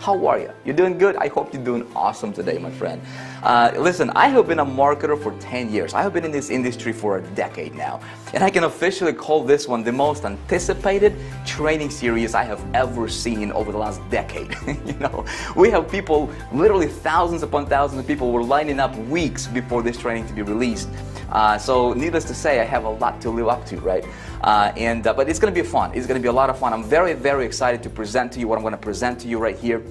How are you? You doing good? I hope you're doing awesome today, my friend. Listen, I have been a marketer for 10 years. I have been in this industry for a decade now. And I can officially call this one the most anticipated training series I have ever seen over the last decade. You know, we have people, literally thousands upon thousands of people were lining up weeks before this training to be released. So needless to say, I have a lot to live up to, right? But it's going to be fun. It's going to be a lot of fun. I'm very, very excited to present to you what I'm going to present to you right here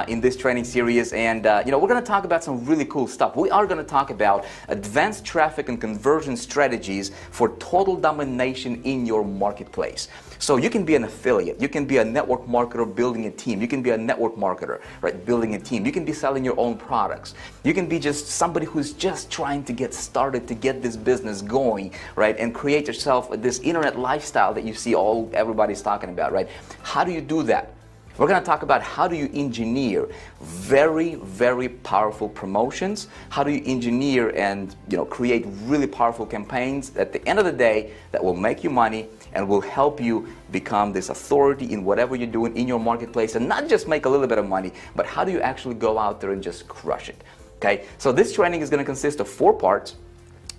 in this training series. And you know, we're going to talk about some really cool stuff. We are going to talk about advanced traffic and conversion strategies for total domination in your marketplace. So you can be an affiliate, you can be a network marketer building a team, you can be a network marketer, right, building a team, you can be selling your own products, you can be just somebody who's just trying to get started to get this business going, right, and create yourself this internet lifestyle that you see everybody's talking about, right? How do you do that? We're going to talk about how do you engineer very, very powerful promotions, how do you engineer and create really powerful campaigns at the end of the day that will make you money and will help you become this authority in whatever you're doing in your marketplace, and not just make a little bit of money, but how do you actually go out there and just crush it, okay? So this training is going to consist of 4 parts.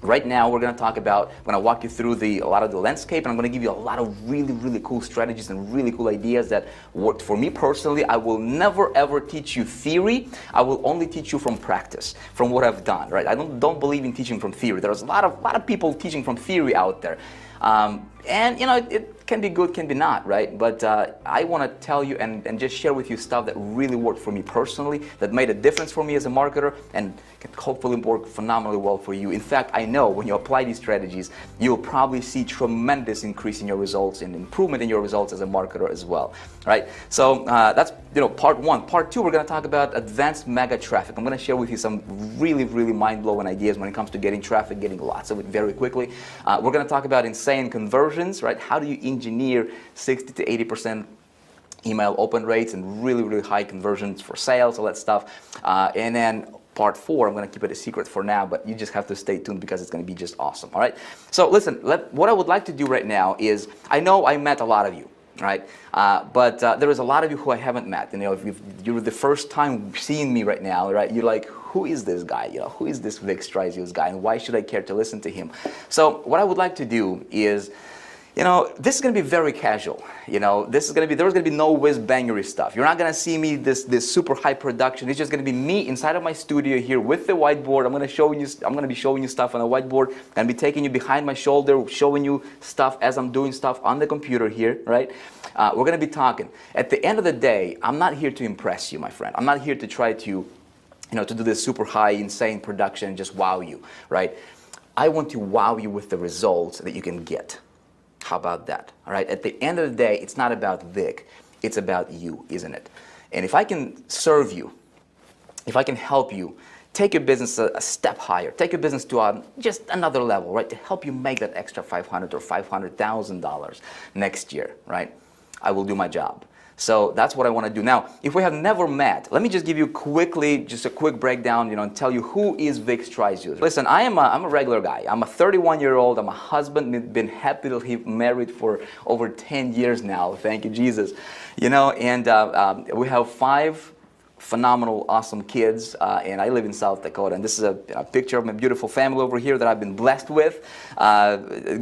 Right now, we're going to talk about, I'm going to walk you through a lot of the landscape, and I'm going to give you a lot of really, really cool strategies and really cool ideas that worked for me personally. I will never, ever teach you theory. I will only teach you from practice, from what I've done, right? I don't believe in teaching from theory. There's a lot of people teaching from theory out there. And it can be good, can be not, right? But I want to tell you and just share with you stuff that really worked for me personally, that made a difference for me as a marketer, and can hopefully work phenomenally well for you. In fact, I know when you apply these strategies, you'll probably see tremendous increase in your results and improvement in your results as a marketer as well, right? So that's part 1. Part 2, we're going to talk about advanced mega traffic. I'm going to share with you some really, really mind-blowing ideas when it comes to getting traffic, getting lots of it very quickly. We're going to talk about insane conversions, right? How do you engineer 60 to 80% email open rates and really, really high conversions for sales, all that stuff. And then part 4, I'm going to keep it a secret for now, but you just have to stay tuned because it's going to be just awesome, all right? So listen, what I would like to do right now is, I know I met a lot of you, right? But there is a lot of you who I haven't met. If you're the first time seeing me right now, right? You're like, who is this guy? Who is this Vic Stryzios guy, and why should I care to listen to him? So what I would like to do is, this is going to be very casual. There's going to be no whiz-bangery stuff. You're not going to see me this super high production. It's just going to be me inside of my studio here with the whiteboard. I'm going to be showing you stuff on the whiteboard. I'm going to be taking you behind my shoulder, showing you stuff as I'm doing stuff on the computer here, right? We're going to be talking. At the end of the day, I'm not here to impress you, my friend. I'm not here to try to, to do this super high, insane production and just wow you, right? I want to wow you with the results that you can get. How about that? All right. At the end of the day, it's not about Vic. It's about you, isn't it? And if I can serve you, if I can help you, take your business a step higher, take your business to just another level, right? To help you make that extra $500 or $500,000 next year, right? I will do my job. So that's what I want to do. Now, if we have never met, let me just give you just a quick breakdown, and tell you who is Vic Stryzios. Listen, I'm a regular guy. I'm a 31-year-old. I'm a husband. Been happy to be married for over 10 years now. Thank you, Jesus. And we have 5 phenomenal, awesome kids, and I live in South Dakota, and this is a picture of my beautiful family over here that I've been blessed with.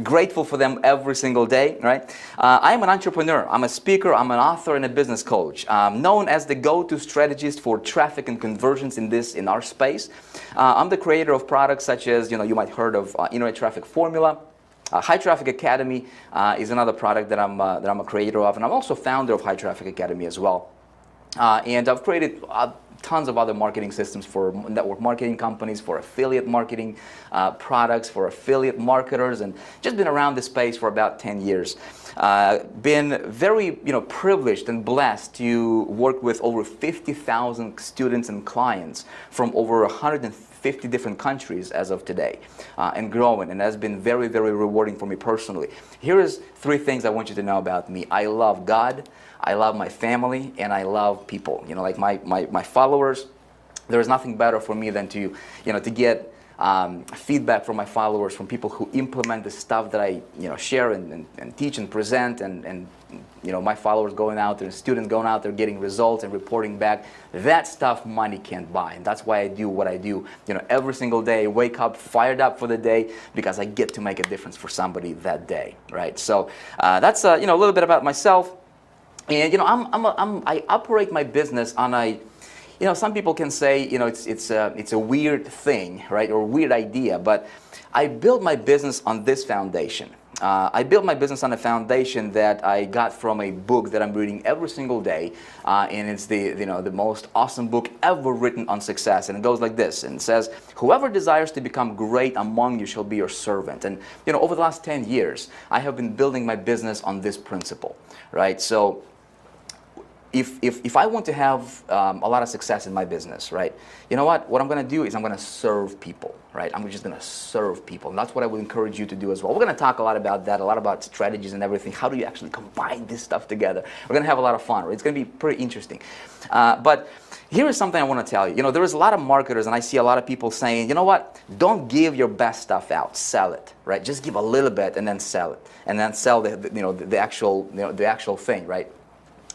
Grateful for them every single day, right? I'm an entrepreneur, I'm a speaker, I'm an author, and a business coach, known as the go-to strategist for traffic and conversions in our space. I'm the creator of products such as, you might heard of Internet Traffic Formula. High Traffic Academy is another product that I'm a creator of, and I'm also founder of High Traffic Academy as well. And I've created tons of other marketing systems for network marketing companies, for affiliate marketing products, for affiliate marketers, and just been around this space for about 10 years. Been very privileged and blessed to work with over 50,000 students and clients from over 150 different countries as of today, and growing, and that's been very, very rewarding for me personally. Here is 3 things I want you to know about me. I love God, I love my family, and I love people. Like my followers, there is nothing better for me than to get feedback from my followers, from people who implement the stuff that I share and teach and present and my followers going out there, students going out there getting results and reporting back. That stuff money can't buy, and that's why I do what I do. Every single day, wake up fired up for the day because I get to make a difference for somebody that day, right? So that's a little bit about myself, and I operate my business on a. Some people can say, it's a weird thing, right, or a weird idea, but I built my business on this foundation. I built my business on a foundation that I got from a book that I'm reading every single day, and it's the most awesome book ever written on success. And it goes like this, and it says, "Whoever desires to become great among you shall be your servant." And over the last 10 years, I have been building my business on this principle, right? So if I want to have a lot of success in my business, right, you know what I'm going to do is I'm going to serve people, right? I'm just going to serve people. And that's what I would encourage you to do as well. We're going to talk a lot about that, a lot about strategies and everything. How do you actually combine this stuff together? We're going to have a lot of fun. Right? It's going to be pretty interesting. But here is something I want to tell you. There is a lot of marketers, and I see a lot of people saying, you know what, don't give your best stuff out, sell it, right? Just give a little bit and then sell it, and then sell the actual thing, right?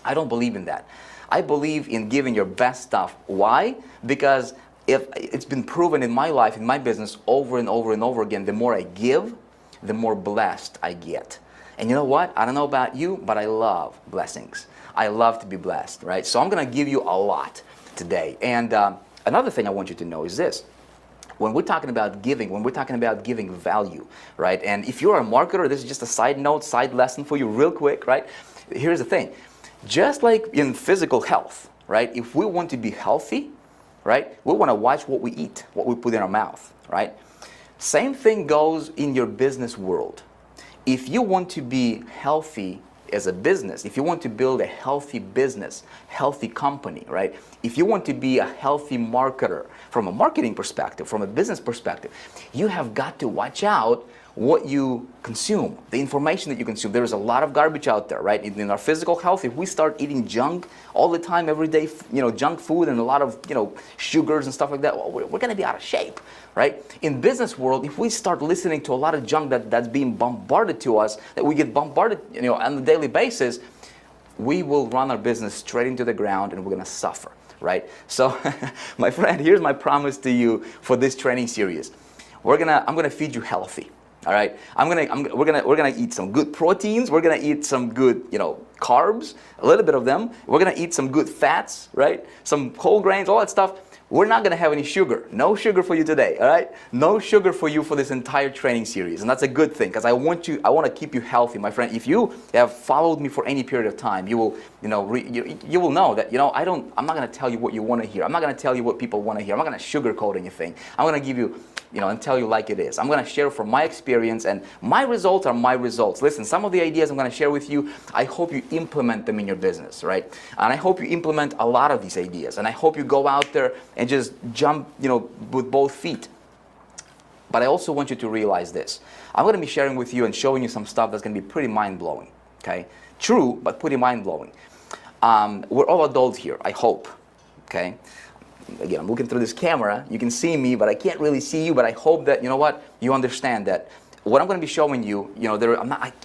I don't believe in that. I believe in giving your best stuff. Why? Because if it's been proven in my life, in my business, over and over and over again, the more I give, the more blessed I get. And you know what? I don't know about you, but I love blessings. I love to be blessed, right? So I'm going to give you a lot today. And another thing I want you to know is this. When we're talking about giving, when we're talking about giving value, right? And if you're a marketer, this is just a side note, side lesson for you real quick, right? Here's the thing. Just like in physical health, right? If we want to be healthy, right, we want to watch what we eat, what we put in our mouth, right? Same thing goes in your business world. If you want to be healthy as a business, if you want to build a healthy business, healthy company, right? If you want to be a healthy marketer from a marketing perspective, from a business perspective, you have got to watch out what you consume, the information that you consume. There is a lot of garbage out there, right? In our physical health, if we start eating junk all the time, every day, junk food and a lot of, sugars and stuff like that, well, we're going to be out of shape, right? In business world, if we start listening to a lot of junk that's being bombarded to us, that we get bombarded, on a daily basis, we will run our business straight into the ground and we're going to suffer, right? So, my friend, here's my promise to you for this training series. I'm going to feed you healthy. All right, we're gonna eat some good proteins. We're gonna eat some good, carbs, a little bit of them. We're gonna eat some good fats, right? Some whole grains, all that stuff. We're not gonna have any sugar. No sugar for you today. All right, no sugar for you for this entire training series, and that's a good thing because I want to keep you healthy, my friend. If you have followed me for any period of time, you will, you will know that, I'm not gonna tell you what you want to hear. I'm not gonna tell you what people want to hear. I'm not gonna sugarcoat anything. I'm gonna give you. And tell you like it is. I'm going to share from my experience, and my results are my results. Listen, some of the ideas I'm going to share with you, I hope you implement them in your business, right? And I hope you implement a lot of these ideas, and I hope you go out there and just jump, with both feet. But I also want you to realize this. I'm going to be sharing with you and showing you some stuff that's going to be pretty mind-blowing, okay? True, but pretty mind-blowing. We're all adults here, I hope, okay? Again, I'm looking through this camera. You can see me, but I can't really see you. But I hope that, you understand that what I'm going to be showing you,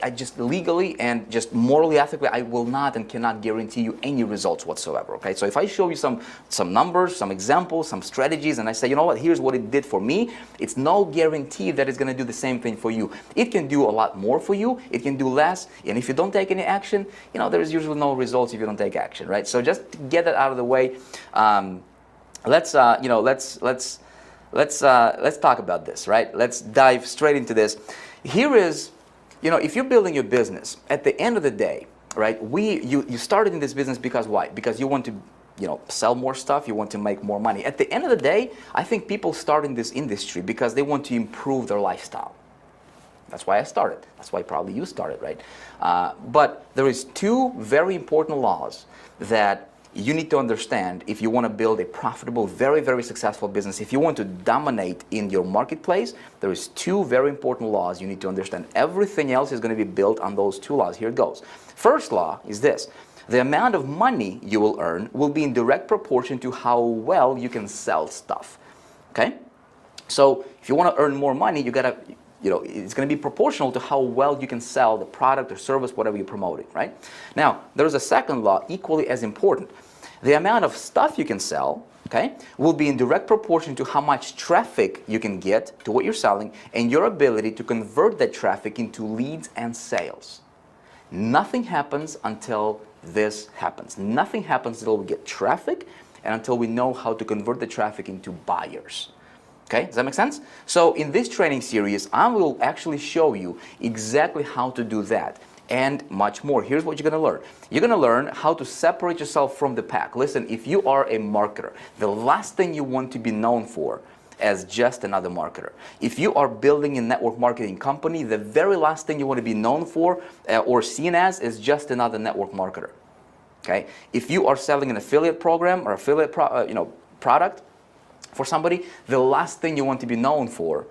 I just legally and just morally, ethically, I will not and cannot guarantee you any results whatsoever, okay? So if I show you some numbers, some examples, some strategies, and I say, here's what it did for me, it's no guarantee that it's going to do the same thing for you. It can do a lot more for you. It can do less. And if you don't take any action, there's usually no results if you don't take action, right? So just to get that out of the way, let's talk about this, right? Let's dive straight into this. Here is, if you're building your business, at the end of the day, right, you started in this business because why? Because you want to, sell more stuff, you want to make more money. At the end of the day, I think people start in this industry because they want to improve their lifestyle. That's why I started. That's why probably you started, right? But there is two very important laws that you need to understand if you want to build a profitable, very, very successful business. If you want to dominate in your marketplace, there is two very important laws you need to understand. Everything else is going to be built on those two laws. Here it goes. First law is this. The amount of money you will earn will be in direct proportion to how well you can sell stuff. Okay? So if you want to earn more money, you got to it's going to be proportional to how well you can sell the product or service, whatever you're promoting, right? Now, there's a second law equally as important. The amount of stuff you can sell, okay, will be in direct proportion to how much traffic you can get to what you're selling and your ability to convert that traffic into leads and sales. Nothing happens until this happens. Nothing happens until we get traffic and until we know how to convert the traffic into buyers. Okay, does that make sense? So in this training series, I will actually show you exactly how to do that and much more. Here's what you're going to learn. You're going to learn how to separate yourself from the pack. Listen, if you are a marketer, the last thing you want to be known for as just another marketer. If you are building a network marketing company, the very last thing you want to be known for or seen as is just another network marketer. Okay? If you are selling an affiliate program or affiliate product for somebody, the last thing you want to be known for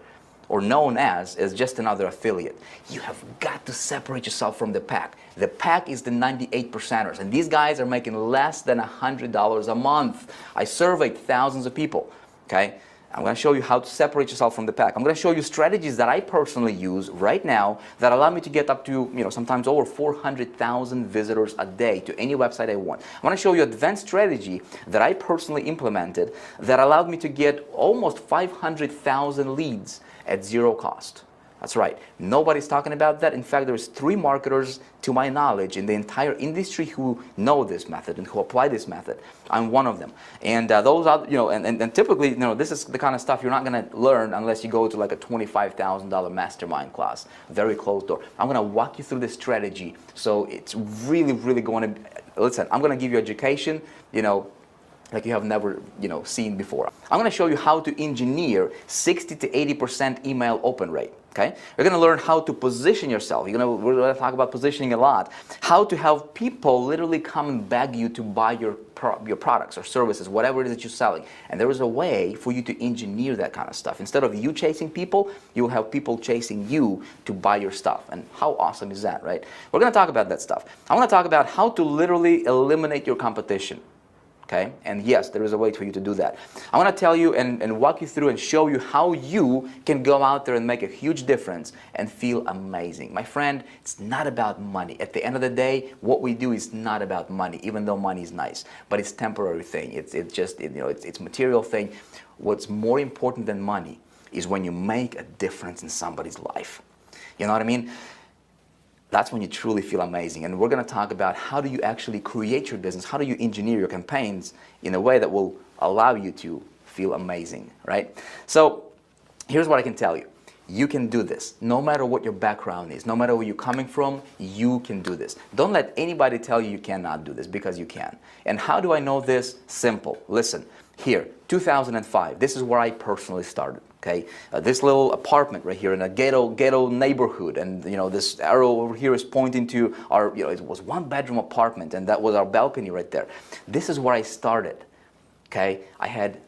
or known as is just another affiliate. You have got to separate yourself from the pack. The pack is the 98%ers, and these guys are making less than $100 a month. I surveyed thousands of people, okay? I'm going to show you how to separate yourself from the pack. I'm going to show you strategies that I personally use right now that allow me to get up to, sometimes over 400,000 visitors a day to any website I want. I'm going to show you advanced strategy that I personally implemented that allowed me to get almost 500,000 leads at zero cost. That's right. Nobody's talking about that. In fact, there's 3 marketers, to my knowledge, in the entire industry who know this method and who apply this method. I'm one of them. And those are, and typically, this is the kind of stuff you're not going to learn unless you go to like a $25,000 mastermind class, very closed door. I'm going to walk you through this strategy. So it's really, really going to, listen, I'm going to give you education, like you have never, seen before. I'm going to show you how to engineer 60 to 80% email open rate. Okay, you're going to learn how to position yourself. We're going to talk about positioning a lot. How to have people literally come and beg you to buy your products or services, whatever it is that you're selling. And there is a way for you to engineer that kind of stuff. Instead of you chasing people, you'll have people chasing you to buy your stuff. And how awesome is that, right? We're going to talk about that stuff. I want to talk about how to literally eliminate your competition. Okay? And yes, there is a way for you to do that. I want to tell you and walk you through and show you how you can go out there and make a huge difference and feel amazing. My friend, it's not about money. At the end of the day, what we do is not about money, even though money is nice. But it's temporary thing. It's material thing. What's more important than money is when you make a difference in somebody's life. You know what I mean? That's when you truly feel amazing. And we're going to talk about how do you actually create your business, how do you engineer your campaigns in a way that will allow you to feel amazing, right? So here's what I can tell you. You can do this. No matter what your background is, no matter where you're coming from, you can do this. Don't let anybody tell you you cannot do this, because you can. And how do I know this? Simple. Listen, here, 2005, this is where I personally started. Okay, this little apartment right here in a ghetto neighborhood, and this arrow over here is pointing to our, it was 1-bedroom apartment, and that was our balcony right there. This is where I started. Okay, I had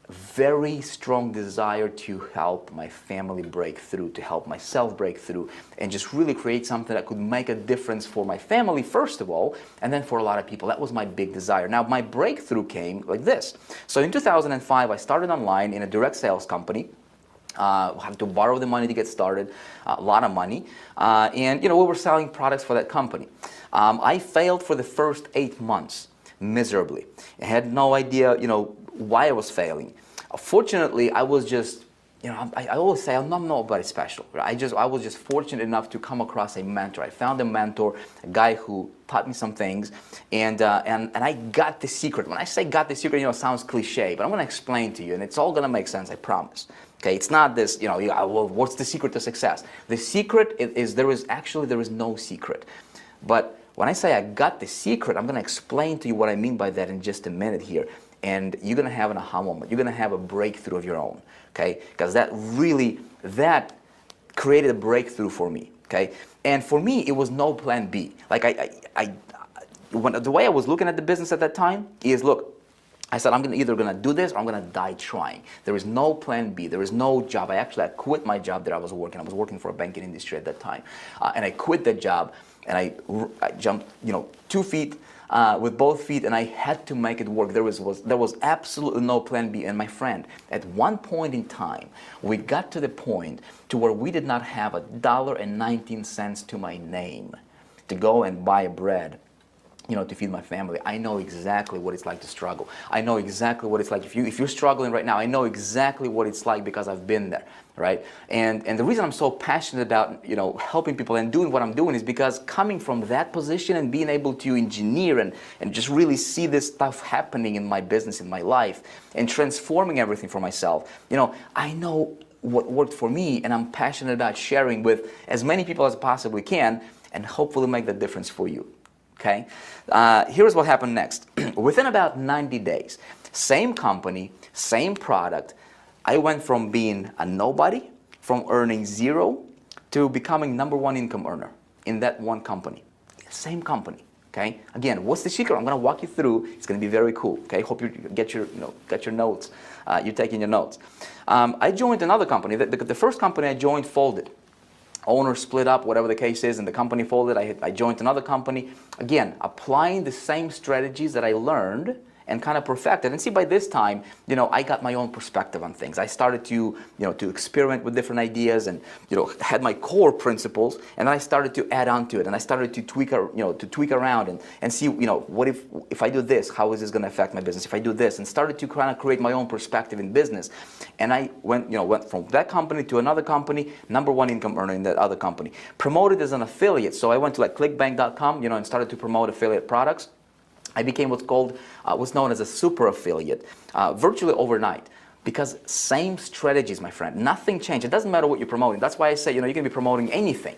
very strong desire to help my family break through, to help myself break through, and just really create something that could make a difference for my family first of all, and then for a lot of people. That was my big desire. Now my breakthrough came like this. So in 2005, I started online in a direct sales company. Had to borrow the money to get started, a lot of money, and we were selling products for that company. I failed for the first 8 months miserably. I had no idea, why I was failing. Fortunately, I was just, I always say I'm not nobody special. Right? I was just fortunate enough to come across a mentor. I found a mentor, a guy who taught me some things, and I got the secret. When I say got the secret, it sounds cliche, but I'm going to explain to you, and it's all going to make sense, I promise. Okay, it's not this, well, what's the secret to success? The secret is there is no secret. But when I say I got the secret, I'm going to explain to you what I mean by that in just a minute here. And you're going to have an aha moment. You're going to have a breakthrough of your own. Okay, because that created a breakthrough for me. Okay, and for me, it was no plan B. Like the way I was looking at the business at that time is, look, I said, I'm either going to do this or I'm going to die trying. There is no plan B. There is no job. I quit my job that I was working. I was working for a banking industry at that time. And I quit that job, and I jumped, 2 feet with both feet, and I had to make it work. There was absolutely no plan B. And my friend, at one point in time, we got to the point to where we did not have $1.19 to my name to go and buy bread, you know, to feed my family. I know exactly what it's like to struggle. I know exactly what it's like. If you're struggling right now, I know exactly what it's like because I've been there, right? And the reason I'm so passionate about, you know, helping people and doing what I'm doing is because coming from that position and being able to engineer and just really see this stuff happening in my business, in my life, and transforming everything for myself, you know, I know what worked for me, and I'm passionate about sharing with as many people as I possibly can, and hopefully make that difference for you. Okay, here's what happened next. Within about 90 days, same company, same product, I went from being a nobody, from earning zero, to becoming #1 income earner in that one company. Same company. Okay. Again, what's the secret? I'm going to walk you through. It's going to be very cool. Okay. Hope you get your notes. You're taking your notes. I joined another company. The first company I joined folded. Owner split up, whatever the case is, and the company folded. I joined another company. Again, applying the same strategies that I learned and kind of perfected. And see, by this time, you know, I got my own perspective on things. I started to, you know, to experiment with different ideas, and, you know, had my core principles, and then I started to add on to it, and I started to tweak, tweak around and see, you know, what if I do this, how is this going to affect my business? If I do this, and started to kind of create my own perspective in business. And I went from that company to another company, #1 income earner in that other company. Promoted as an affiliate, so I went to like clickbank.com, you know, and started to promote affiliate products. I became what's known as a super affiliate virtually overnight, because same strategies, my friend. Nothing changed. It doesn't matter what you're promoting. That's why I say, you know, you can be promoting anything,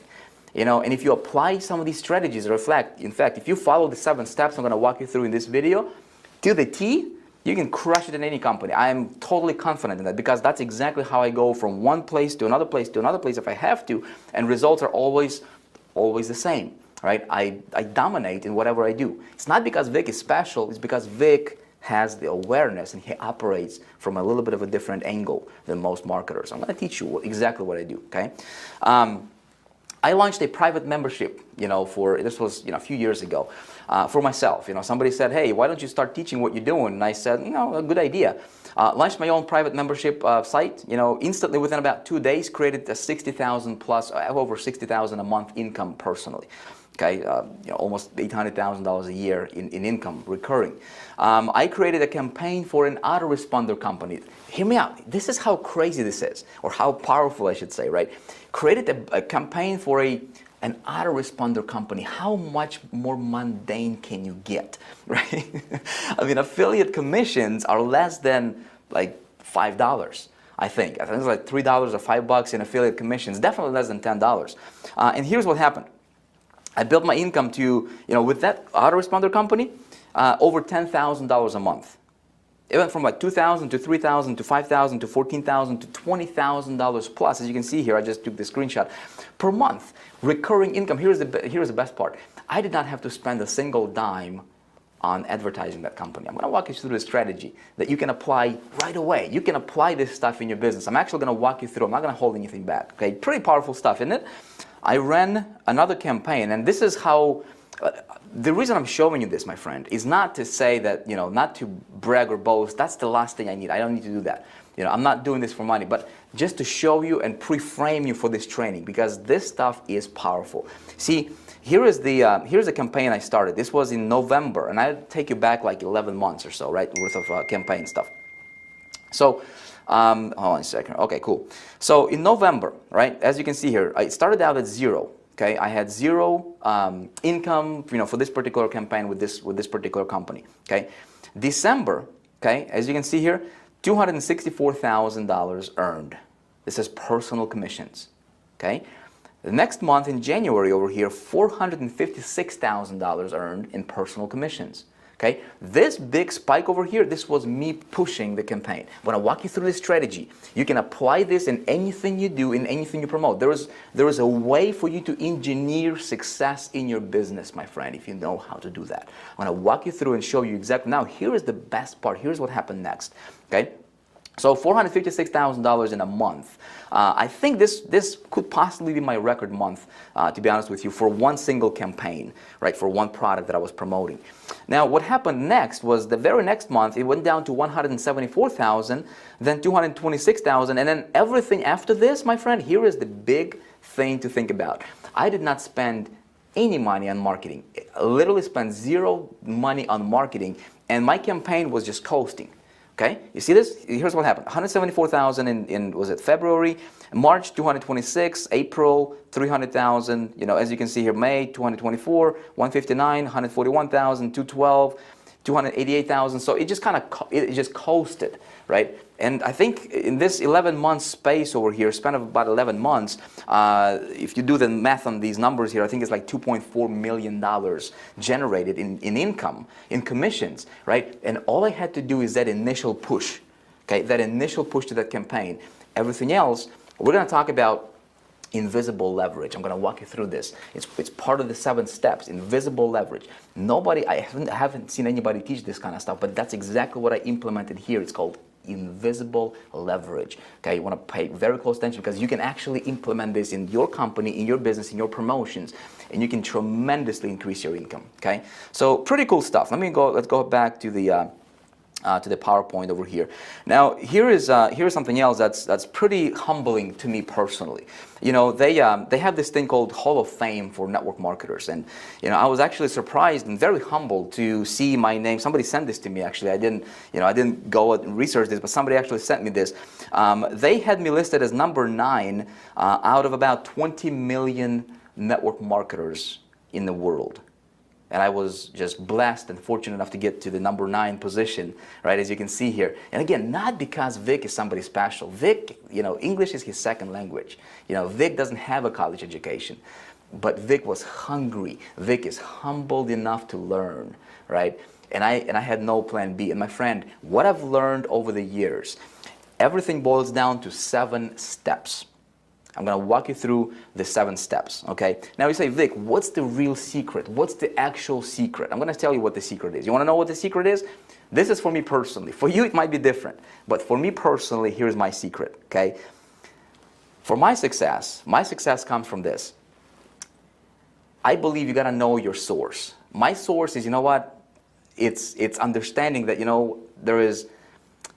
you know, and if you apply some of these strategies, in fact, if you follow the 7 steps I'm going to walk you through in this video to the T, you can crush it in any company. I am totally confident in that, because that's exactly how I go from one place to another place to another place if I have to, and results are always the same. Right? I dominate in whatever I do. It's not because Vic is special, it's because Vic has the awareness and he operates from a little bit of a different angle than most marketers. I'm going to teach you exactly what I do, okay? I launched a private membership, you know, this was, you know, a few years ago, for myself. You know, somebody said, hey, why don't you start teaching what you're doing? And I said, you know, a good idea. Launched my own private membership site, you know, instantly within about 2 days, created a 60,000 plus, I have over 60,000 a month income personally. Okay, you know, almost $800,000 a year in income recurring. I created a campaign for an autoresponder company. Hear me out. This is how crazy this is, or how powerful, I should say, right? Created a campaign for an autoresponder company. How much more mundane can you get, right? I mean, affiliate commissions are less than like $5. I think it's like $3 or $5 in affiliate commissions. Definitely less than $10. And here's what happened. I built my income to, you know, with that autoresponder company, over $10,000 a month. It went from like $2,000 to $3,000 to $5,000 to $14,000 to $20,000 plus. As you can see here, I just took the screenshot per month. Recurring income. Here's the best part. I did not have to spend a single dime on advertising that company. I'm going to walk you through the strategy that you can apply right away. You can apply this stuff in your business. I'm actually going to walk you through. I'm not going to hold anything back. Okay, pretty powerful stuff, isn't it? I ran another campaign, and this is how, the reason I'm showing you this, my friend, is not to say that, you know, not to brag or boast. That's the last thing I need. I don't need to do that. You know, I'm not doing this for money, but just to show you and pre-frame you for this training, because this stuff is powerful. See, here's the campaign I started. This was in November, and I'll take you back like 11 months or so, right, worth of campaign stuff. So, hold on a second. Okay, cool. So in November, right, as you can see here, I started out at zero. Okay, I had zero income, you know, for this particular campaign with this particular company. Okay, December, okay, as you can see here, $264,000 earned. This is personal commissions. Okay, the next month in January over here, $456,000 earned in personal commissions. Okay, this big spike over here, this was me pushing the campaign. I'm going to walk you through this strategy. You can apply this in anything you do, in anything you promote. There is a way for you to engineer success in your business, my friend, if you know how to do that. I'm going to walk you through and show you exactly. Now, here is the best part. Here's what happened next. Okay, So $456,000 in a month. I think this could possibly be my record month, to be honest with you, for one single campaign, right, for one product that I was promoting. Now, what happened next was the very next month, it went down to $174,000, then $226,000, and then everything after this, my friend, here is the big thing to think about. I did not spend any money on marketing. I literally spent zero money on marketing, and my campaign was just coasting. Okay, you see this? Here's what happened. 174,000 in was it February, March 226, April 300,000. You know, as you can see here, May 224, 159, 141,000, 212, 288,000. So it just kind of it just coasted, right? And I think in this 11-month space over here, span of about 11 months, if you do the math on these numbers here, I think it's like $2.4 million generated in income, in commissions, right? And all I had to do is that initial push, okay? That initial push to that campaign. Everything else, we're going to talk about invisible leverage. I'm going to walk you through this. It's part of the 7 steps, invisible leverage. I haven't seen anybody teach this kind of stuff, but that's exactly what I implemented here. It's called invisible leverage. Okay, you want to pay very close attention because you can actually implement this in your company, in your business, in your promotions, and you can tremendously increase your income. Okay, so pretty cool stuff. Let's go back to the PowerPoint over here. Now here is something else that's pretty humbling to me personally. You know, they have this thing called Hall of Fame for network marketers, and you know, I was actually surprised and very humbled to see my name. Somebody sent this to me actually. I didn't go and research this, but somebody actually sent me this. They had me listed as number 9 out of about 20 million network marketers in the world. And I was just blessed and fortunate enough to get to the number 9 position, right, as you can see here. And again, not because Vic is somebody special. Vic, you know, English is his second language. You know, Vic doesn't have a college education. But Vic was hungry. Vic is humbled enough to learn, right? And I had no plan B. And my friend, what I've learned over the years, everything boils down to 7 steps. I'm going to walk you through the 7 steps, okay? Now you say, Vic, what's the real secret? What's the actual secret? I'm going to tell you what the secret is. You want to know what the secret is? This is for me personally. For you, it might be different. But for me personally, here's my secret, okay? For my success comes from this. I believe you got to know your source. My source is, you know what? It's understanding that, you know, there is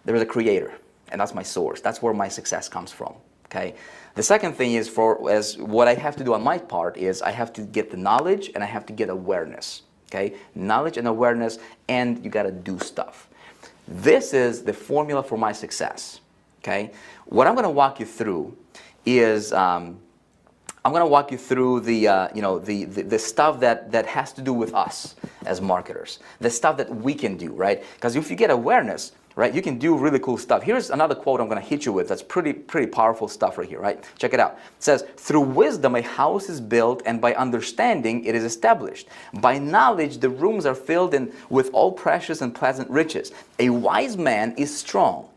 a creator, and that's my source. That's where my success comes from, okay? The second thing is what I have to do on my part is I have to get the knowledge and I have to get awareness, okay? Knowledge and awareness, and you got to do stuff. This is the formula for my success, okay? What I'm going to walk you through is I'm going to walk you through the stuff that has to do with us as marketers, the stuff that we can do, right? Because if you get awareness, right, you can do really cool stuff. Here's another quote I'm going to hit you with. That's pretty powerful stuff right here, right? Check it out. It says, through wisdom a house is built, and by understanding it is established. By knowledge the rooms are filled with all precious and pleasant riches. A wise man is strong.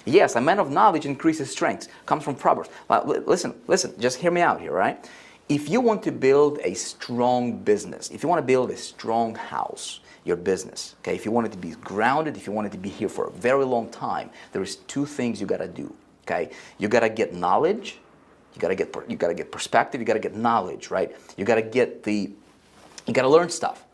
Yes, a man of knowledge increases strength. Comes from Proverbs. Listen, just hear me out here, right? If you want to build a strong business, if you want to build a strong house, your business, okay, if you want it to be grounded, if you want it to be here for a very long time, there is 2 things you got to do, okay? You got to get knowledge, you got to get perspective, you got to get knowledge, right? You got to learn stuff.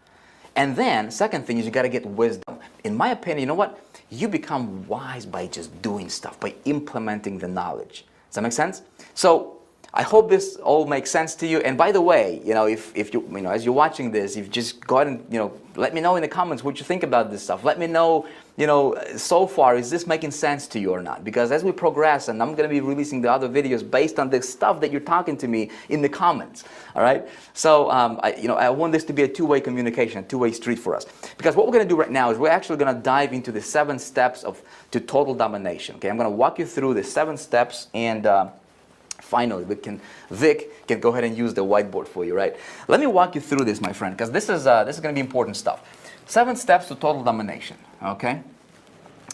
And then second thing is you got to get wisdom. In my opinion, you know what? You become wise by just doing stuff, by implementing the knowledge. Does that make sense? So I hope this all makes sense to you. And by the way, you know, if you know, as you're watching this, you've just go ahead and, you know, let me know in the comments what you think about this stuff. Let me know, you know, so far, is this making sense to you or not? Because as we progress, and I'm going to be releasing the other videos based on the stuff that you're talking to me in the comments, all right? So, I want this to be a 2-way communication, a 2-way street for us. Because what we're going to do right now is we're actually going to dive into the 7 steps to total domination, okay? I'm going to walk you through the 7 steps, and finally, Vic can go ahead and use the whiteboard for you, right? Let me walk you through this, my friend, because this is going to be important stuff. 7 steps to total domination, okay?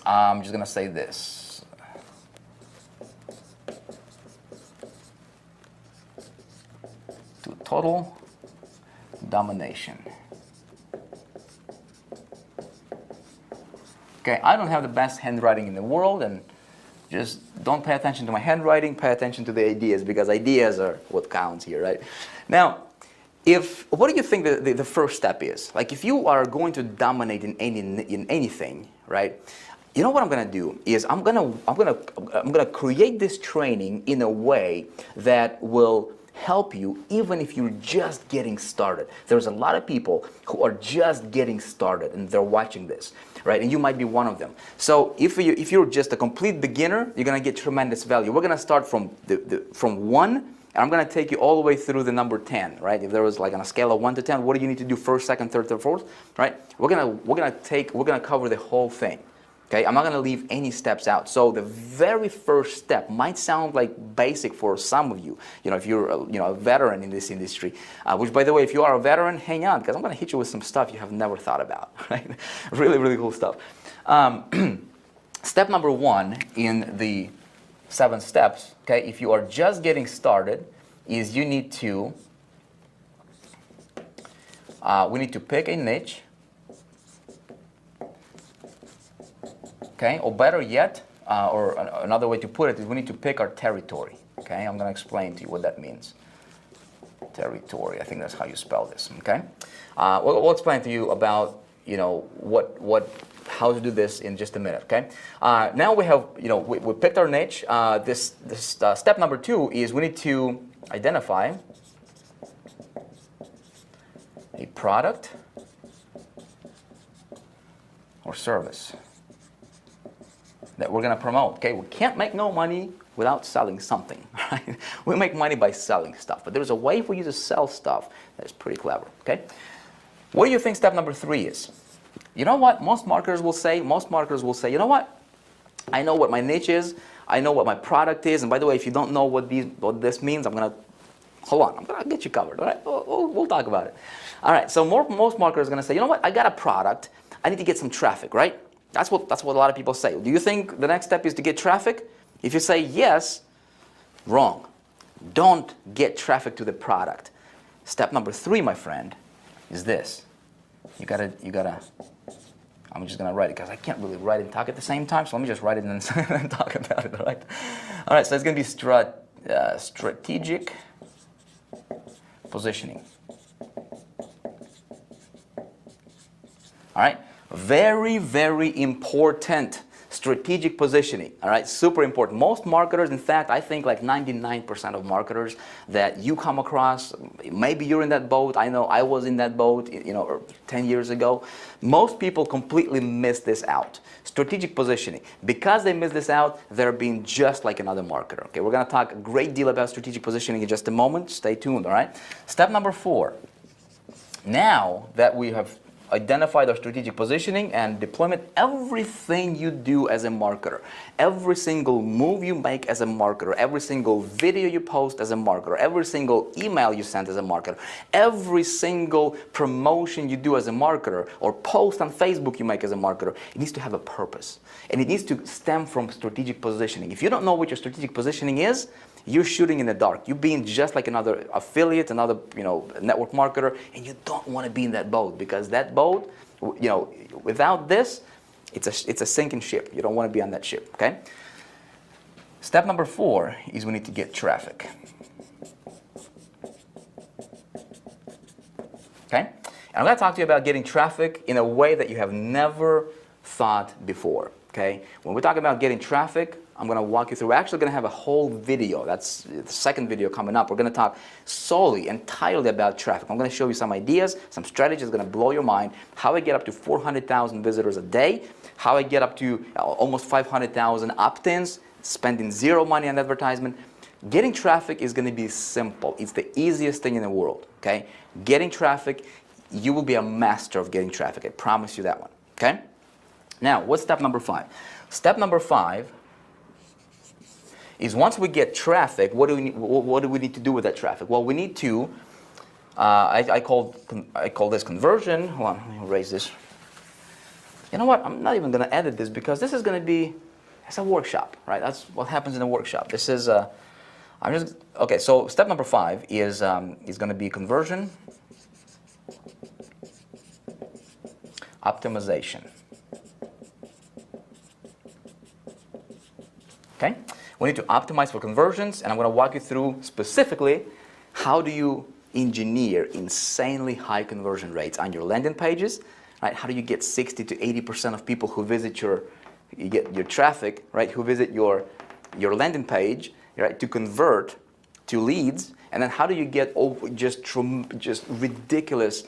I'm just going to say this. To total domination. Okay, I don't have the best handwriting in the world, and Just don't pay attention to my handwriting, pay attention to the ideas, because ideas are what counts here, right? Now, what do you think the first step is? Like, if you are going to dominate in anything, right? You know what I'm gonna do is I'm gonna create this training in a way that will help you even if you're just getting started. There's a lot of people who are just getting started and they're watching this, right? And you might be one of them. So if you're just a complete beginner, you're gonna get tremendous value. We're gonna start from from 1, and I'm gonna take you all the way through the number 10, right? If there was like on a scale of 1 to 10, what do you need to do first, second, third, fourth, right? We're gonna cover the whole thing. Okay, I'm not going to leave any steps out. So the very first step might sound like basic for some of you. You know, if you're a veteran in this industry, which, by the way, if you are a veteran, hang on, because I'm going to hit you with some stuff you have never thought about. Right? Really, really cool stuff. Step number 1 in the 7 steps. Okay, if you are just getting started, is you need to we need to pick a niche. Okay, or better yet, or another way to put it is we need to pick our territory. Okay, I'm going to explain to you what that means. Territory, I think that's how you spell this. Okay, we'll explain to you about how to do this in just a minute. Okay, now we have we picked our niche. This step number 2 is we need to identify a product or service that we're going to promote. Okay, we can't make no money without selling something, right? We make money by selling stuff, but there's a way for you to sell stuff that's pretty clever. Okay, what do you think step number 3 is? You know what most marketers will say? Most marketers will say, you know what? I know what my niche is. I know what my product is. And by the way, if you don't know what this means, I'm gonna get you covered. All right, we'll talk about it. All right. So most marketers are gonna say, you know what? I got a product. I need to get some traffic, right? That's what a lot of people say. Do you think the next step is to get traffic? If you say yes, wrong. Don't get traffic to the product. Step number 3, my friend, is this. You gotta. I'm just gonna write it because I can't really write and talk at the same time. So let me just write it and then talk about it. All right. All right. So it's gonna be strategic positioning. All right. Very, very important. Strategic positioning, all right, super important. Most marketers, in fact, I think like 99% of marketers that you come across, maybe you're in that boat. I know I was in that boat, 10 years ago. Most people completely miss this out. Strategic positioning. Because they miss this out, they're being just like another marketer. Okay, we're going to talk a great deal about strategic positioning in just a moment. Stay tuned, all right? Step number 4. Now that we have identify their strategic positioning and deployment, everything you do as a marketer, every single move you make as a marketer, every single video you post as a marketer, every single email you send as a marketer, every single promotion you do as a marketer or post on Facebook you make as a marketer, it needs to have a purpose. And it needs to stem from strategic positioning. If you don't know what your strategic positioning is, you're shooting in the dark. You're being just like another affiliate, another network marketer, and you don't want to be in that boat, because that boat, without this, it's a sinking ship. You don't want to be on that ship. Okay. Step number 4 is we need to get traffic. Okay. And I'm going to talk to you about getting traffic in a way that you have never thought before. Okay. When we talk about getting traffic, I'm going to walk you through. We're actually going to have a whole video. That's the second video coming up. We're going to talk solely, entirely about traffic. I'm going to show you some ideas, some strategies going to blow your mind. How I get up to 400,000 visitors a day. How I get up to almost 500,000 opt-ins, spending zero money on advertisement. Getting traffic is going to be simple. It's the easiest thing in the world. Okay? Getting traffic, you will be a master of getting traffic. I promise you that one. Okay? Now, what's step number 5? Step number 5 is once we get traffic, what do we need to do with that traffic? Well, we need to, I call this conversion. Hold on, let me erase this. You know what? I'm not even going to edit this because this is going to be, it's a workshop, right? That's what happens in a workshop. This is, okay, so step number 5 is going to be conversion optimization. Okay? We need to optimize for conversions, and I'm going to walk you through specifically how do you engineer insanely high conversion rates on your landing pages, right? How do you get 60 to 80% of people who visit you get your traffic, right? Who visit your landing page, right? To convert to leads, and then how do you get just ridiculous,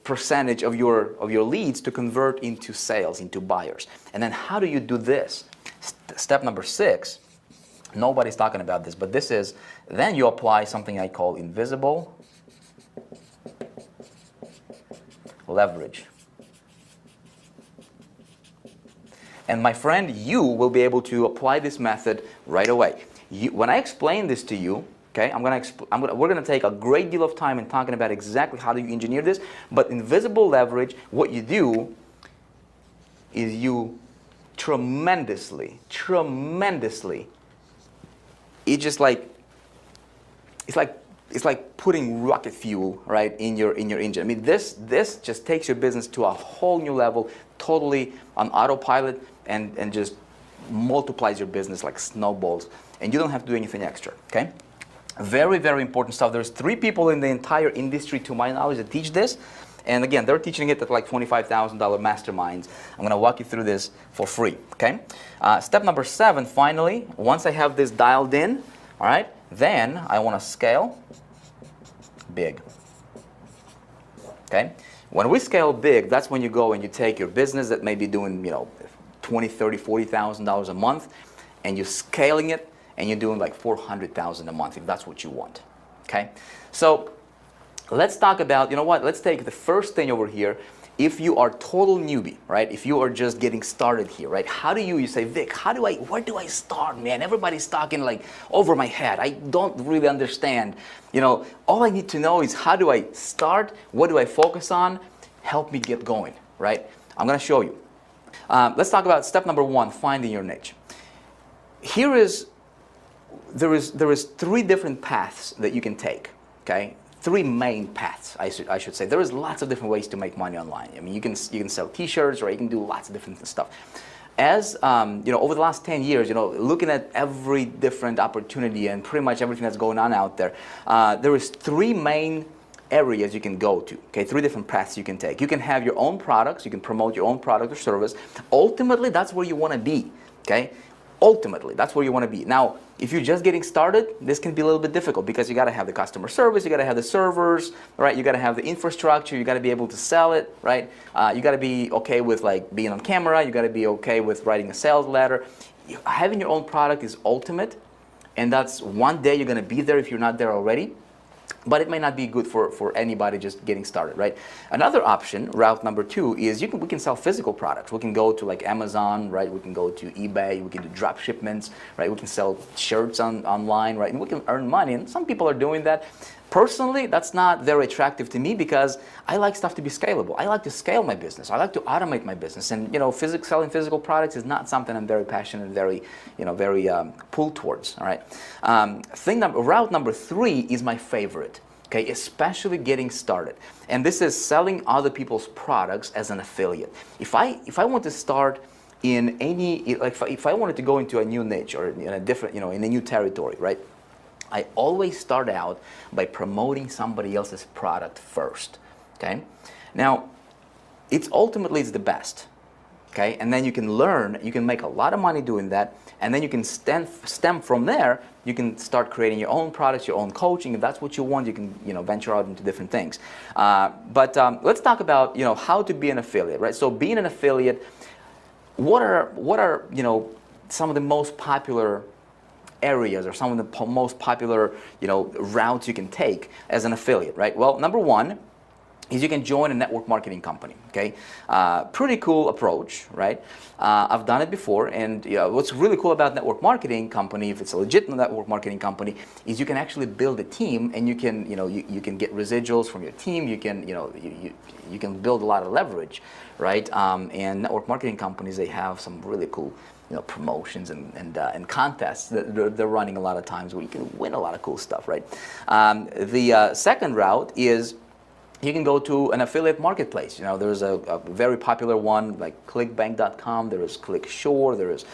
percentage of your leads to convert into sales, into buyers, and then how do you do this? Step number 6. Nobody's talking about this, but this is, then you apply something I call invisible leverage. And my friend, you will be able to apply this method right away. When I explain this to you, okay, we're going to take a great deal of time in talking about exactly how do you engineer this, but invisible leverage, what you do is you tremendously, it's like putting rocket fuel, right, in your engine. I mean, this just takes your business to a whole new level, totally on autopilot, and just multiplies your business like snowballs, and you don't have to do anything extra. Okay, very, very important stuff. There's 3 people in the entire industry, to my knowledge, that teach this. And again, they're teaching it at like $25,000 masterminds. I'm going to walk you through this for free, okay? Step number 7, finally, once I have this dialed in, all right, then I want to scale big, okay? When we scale big, that's when you go and you take your business that may be doing, $20,000, $30,000, $40,000 a month, and you're scaling it, and you're doing like $400,000 a month, if that's what you want, okay? So let's talk about, let's take the first thing over here. If you are total newbie, right? If you are just getting started here, right? How do you say, Vic, where do I start, man? Everybody's talking like over my head. I don't really understand. All I need to know is how do I start? What do I focus on? Help me get going, right? I'm going to show you. Let's talk about step number 1, finding your niche. There is 3 different paths that you can take, okay? 3 main paths, I should say. There is lots of different ways to make money online. I mean, you can sell T-shirts, or you can do lots of different stuff. As over the last 10 years, looking at every different opportunity and pretty much everything that's going on out there, there is 3 main areas you can go to. Okay, 3 different paths you can take. You can have your own products. You can promote your own product or service. Ultimately, that's where you want to be. Okay. Ultimately, that's where you want to be. Now, if you're just getting started, this can be a little bit difficult because you got to have the customer service, you got to have the servers, right? You got to have the infrastructure, you got to be able to sell it, right? You got to be okay with like being on camera, you got to be okay with writing a sales letter. Having your own product is ultimate, and that's one day you're going to be there if you're not there already. But it may not be good for anybody just getting started, right? Another option, route number 2, is we can sell physical products. We can go to like Amazon, right? We can go to eBay. We can do drop shipments, right? We can sell shirts online, right? And we can earn money. And some people are doing that. Personally, that's not very attractive to me because I like stuff to be scalable. I like to scale my business. I like to automate my business. And selling physical products is not something I'm very passionate and very pulled towards. All right. Route number 3 is my favorite. Okay, especially getting started, and this is selling other people's products as an affiliate. If I want to start in any, like if I wanted to go into a new niche or in a different, in a new territory, right? I always start out by promoting somebody else's product first, okay? Now, it's the best, okay? And then you can learn, you can make a lot of money doing that, and then you can stem from there. You can start creating your own products, your own coaching. If that's what you want, you can venture out into different things. But let's talk about how to be an affiliate, right? So being an affiliate, what are some of the most popular areas or some of the most popular routes you can take as an affiliate, right? Well, number 1 is you can join a network marketing company, okay? Pretty cool approach, right? I've done it before, and what's really cool about network marketing company, if it's a legit network marketing company, is you can actually build a team, and you can, you can get residuals from your team. You can, you can build a lot of leverage, right? And network marketing companies, they have some really cool promotions and contests that they're running a lot of times where you can win a lot of cool stuff, right? The second route is You can go to an affiliate marketplace. You know, there's a very popular one like clickbank.com, there is ClickSure, there is,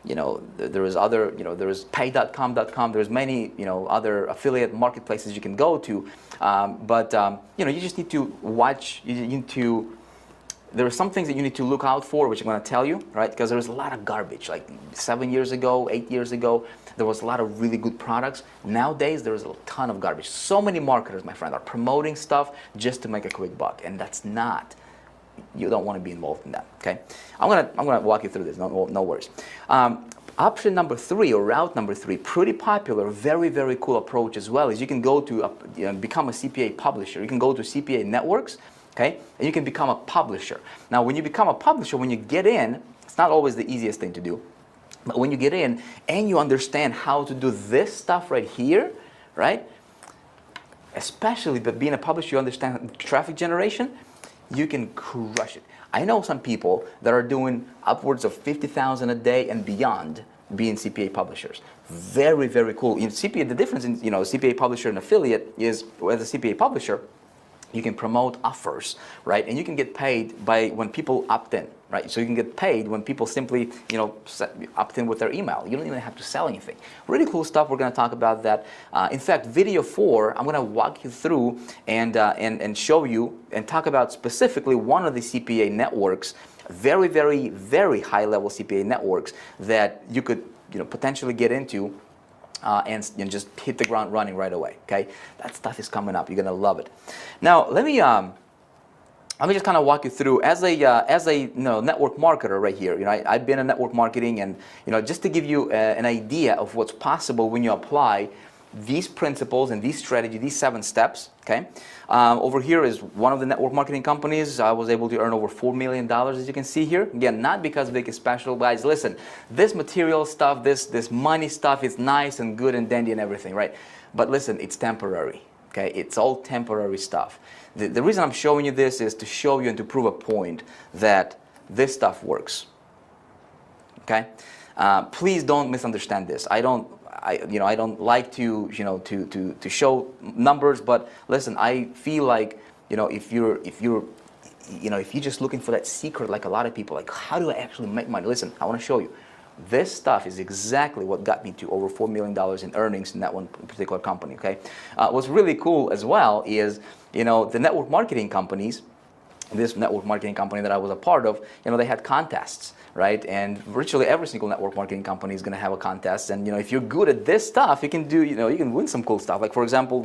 you know, there is other, you know, there is pay.com.com, there's many, you know, other affiliate marketplaces you can go to. You know, you just need to watch, you need to, there are some things that you need to look out for, which I'm going to tell you, right? Because there's a lot of garbage. Like 7 years ago, 8 years ago, there was a lot of really good products. Nowadays, there is a ton of garbage. So many marketers, my friend, are promoting stuff just to make a quick buck, and that's not. You don't want to be involved in that. Okay, I'm gonna walk you through this. No worries. Option number 3, or route number 3, pretty popular, very, very cool approach as well, is you can go to become a CPA publisher. You can go to CPA networks. Okay, and you can become a publisher. Now, when you become a publisher, when you get in, it's not always the easiest thing to do. But when you get in and you understand how to do this stuff right here, right? Especially but being a publisher, you understand traffic generation, you can crush it. I know some people that are doing upwards of 50,000 a day and beyond being CPA publishers. Very, very cool. In CPA, the difference in, you know, CPA publisher and affiliate is, as a CPA publisher, you can promote offers, right? And you can get paid by when people opt in, right? So you can get paid when people simply, you know, opt in with their email. You don't even have to sell anything. Really cool stuff. We're going to talk about that. In fact, video 4, I'm going to walk you through and show you and talk about specifically one of the CPA networks, very, very, very high-level CPA networks that you could, you know, potentially get into. And just hit the ground running right away. Okay, that stuff is coming up. You're gonna love it. Now, let me just kind of walk you through as a you know, network marketer right here. You know, I've been in network marketing, and you know, just to give you an idea of what's possible when you apply these principles and these strategies, these 7 steps. Okay, over here is one of the network marketing companies. I was able to earn over $4 million, as you can see here. Again, not because Vic is special, guys. Listen, this material stuff, this money stuff is nice and good and dandy and everything, right? But listen, it's temporary. Okay, it's all temporary stuff. The reason I'm showing you this is to show you and to prove a point that this stuff works. Okay, please don't misunderstand this. I don't like to, you know, to show numbers, but listen, I feel like, you know, if you're just looking for that secret, like a lot of people, like, how do I actually make money? Listen, I want to show you. This stuff is exactly what got me to over $4 million in earnings in that one particular company. Okay, what's really cool as well is, you know, the network marketing companies. This network marketing company that I was a part of, you know, they had contests, right? And virtually every single network marketing company is going to have a contest. And, you know, if you're good at this stuff, you can do, you know, you can win some cool stuff. Like, for example,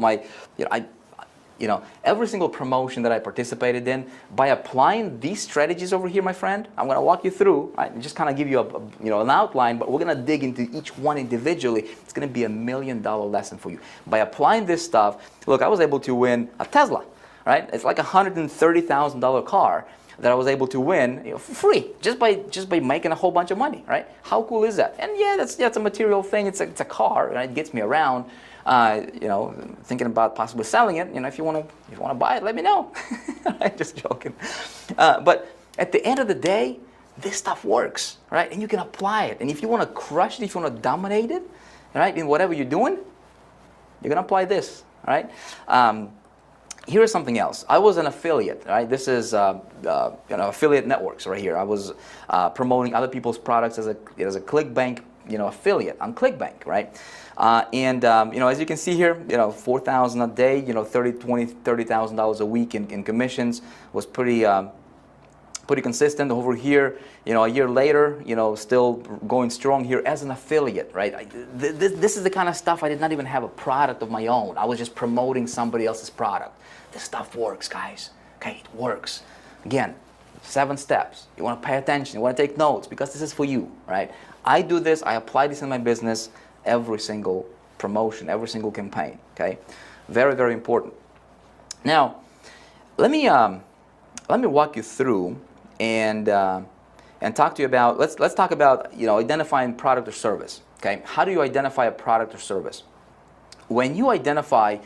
every single promotion that I participated in, by applying these strategies over here, my friend, I'm going to walk you through, right? And just kind of give you an outline, but we're going to dig into each one individually. It's going to be $1 million lesson for you. By applying this stuff, look, I was able to win a Tesla. Right? It's like a $130,000 car that I was able to win, you know, for free, just by making a whole bunch of money, right? How cool is that? And yeah, that's a material thing. It's a car, right? It gets me around. You know, thinking about possibly selling it. You know, if you want to buy it, let me know. I'm just joking. But at the end of the day, this stuff works, right? And you can apply it. And if you want to crush it, if you want to dominate it, right, in whatever you're doing, you're gonna apply this, right? Here's something else. I was an affiliate, right? This is affiliate networks right here. I was promoting other people's products as a ClickBank, you know, affiliate on ClickBank, right? You know, as you can see here, you know, $4,000 a day, you know, $30,000 a week in commissions was pretty consistent. Over here, you know, a year later, you know, still going strong here as an affiliate, right? This is the kind of stuff I did not even have a product of my own. I was just promoting somebody else's product. This stuff works, guys. Okay, it works. Again, 7 steps. You want to pay attention. You want to take notes because this is for you, right? I do this. I apply this in my business every single promotion, every single campaign. Okay, very, very important. Now, let me walk you through and talk to you about, let's talk about, you know, identifying product or service. Okay, how do you identify a product or service? When you identify,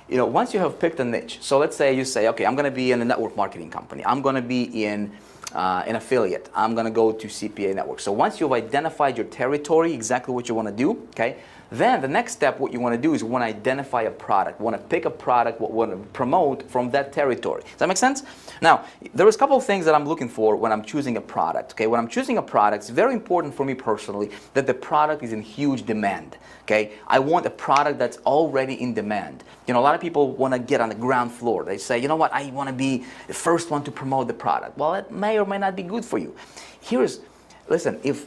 you know, once you have picked a niche, so let's say you say, okay, I'm going to be in a network marketing company, I'm going to be in an affiliate, I'm going to go to CPA network. So once you've identified your territory, exactly what you want to do, okay, Then the next step, what you want to do is you want to identify a product, want to pick a product, want to promote from that territory. Does that make sense? Now, there is a couple of things that I'm looking for when I'm choosing a product. Okay, when I'm choosing a product, it's very important for me personally that the product is in huge demand. Okay, I want a product that's already in demand. You know, a lot of people want to get on the ground floor. They say, you know what, I want to be the first one to promote the product. Well, it may or may not be good for you. Listen, if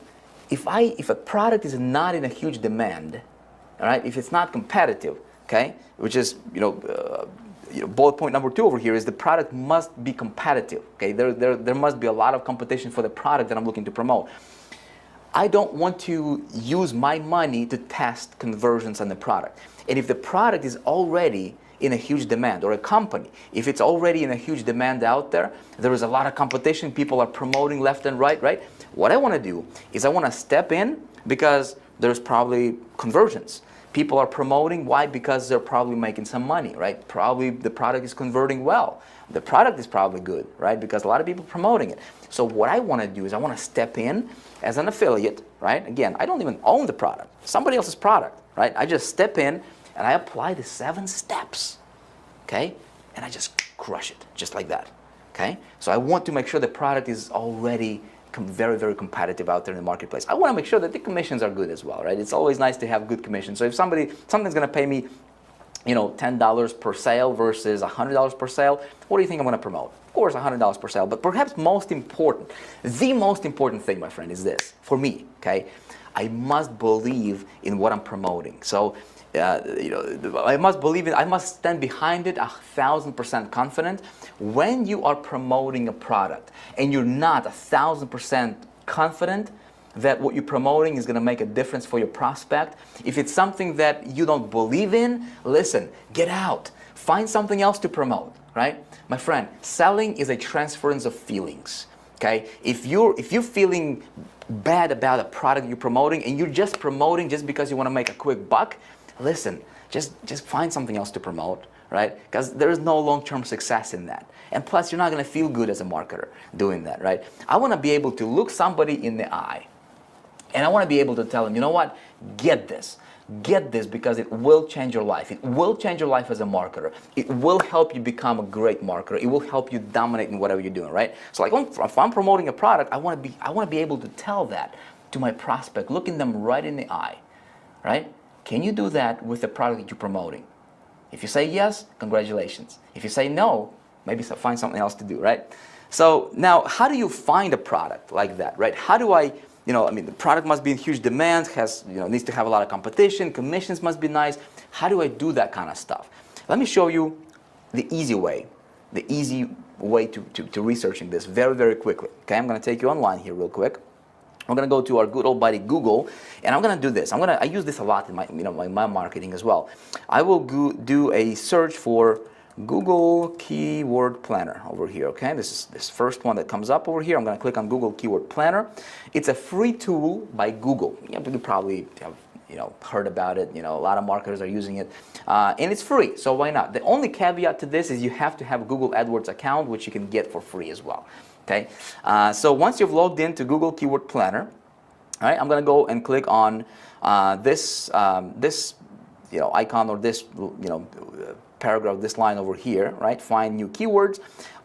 a product is not in a huge demand, all right, if it's not competitive, okay, which is, bullet point number 2 over here is the product must be competitive, okay? There must be a lot of competition for the product that I'm looking to promote. I don't want to use my money to test conversions on the product. And if the product is already in a huge demand, or a company, if it's already in a huge demand out there, there is a lot of competition, people are promoting left and right, right? What I want to do is I want to step in because there's probably conversions. People are promoting, why? Because they're probably making some money, right? Probably the product is converting well. The product is probably good, right? Because a lot of people are promoting it. So what I want to do is I want to step in as an affiliate, right? Again, I don't even own the product. Somebody else's product, right? I just step in and I apply the 7 steps, okay? And I just crush it, just like that, okay? So I want to make sure the product is already very, very competitive out there in the marketplace. I want to make sure that the commissions are good as well, right? It's always nice to have good commissions. So if something's going to pay me, $10 per sale versus $100 per sale, what do you think I'm going to promote? Of course, $100 per sale. But perhaps the most important thing, my friend, is this. For me, okay, I must believe in what I'm promoting. So, I must stand behind it 1,000% confident. When you are promoting a product and you're not 1,000% confident that what you're promoting is going to make a difference for your prospect, if it's something that you don't believe in, listen, get out. Find something else to promote, right? My friend, selling is a transference of feelings. Okay? If you're feeling bad about a product you're promoting and you're just promoting just because you want to make a quick buck, listen, just find something else to promote, right? Because there is no long-term success in that. And plus, you're not going to feel good as a marketer doing that, right? I want to be able to look somebody in the eye, and I want to be able to tell them, you know what? Get this. Get this because it will change your life. It will change your life as a marketer. It will help you become a great marketer. It will help you dominate in whatever you're doing, right? So like if I'm promoting a product, I want to be able to tell that to my prospect, looking them right in the eye, right? Can you do that with the product that you're promoting? If you say yes, congratulations. If you say no, maybe find something else to do, right? So now, how do you find a product like that, right? How do I, the product must be in huge demand, needs to have a lot of competition, commissions must be nice. How do I do that kind of stuff? Let me show you the easy way to researching this very, very quickly. Okay, I'm going to take you online here real quick. I'm going to go to our good old buddy Google, and I'm going to do this. I use this a lot in my marketing as well. I will do a search for Google Keyword Planner over here. Okay, this is this first one that comes up over here. I'm going to click on Google Keyword Planner. It's a free tool by Google. You probably have heard about it. A lot of marketers are using it, and it's free. So why not? The only caveat to this is you have to have a Google AdWords account, which you can get for free as well. Okay, so once you've logged into Google Keyword Planner, all right, I'm going to go and click on this icon or this paragraph, this line over here, right? Find new keywords.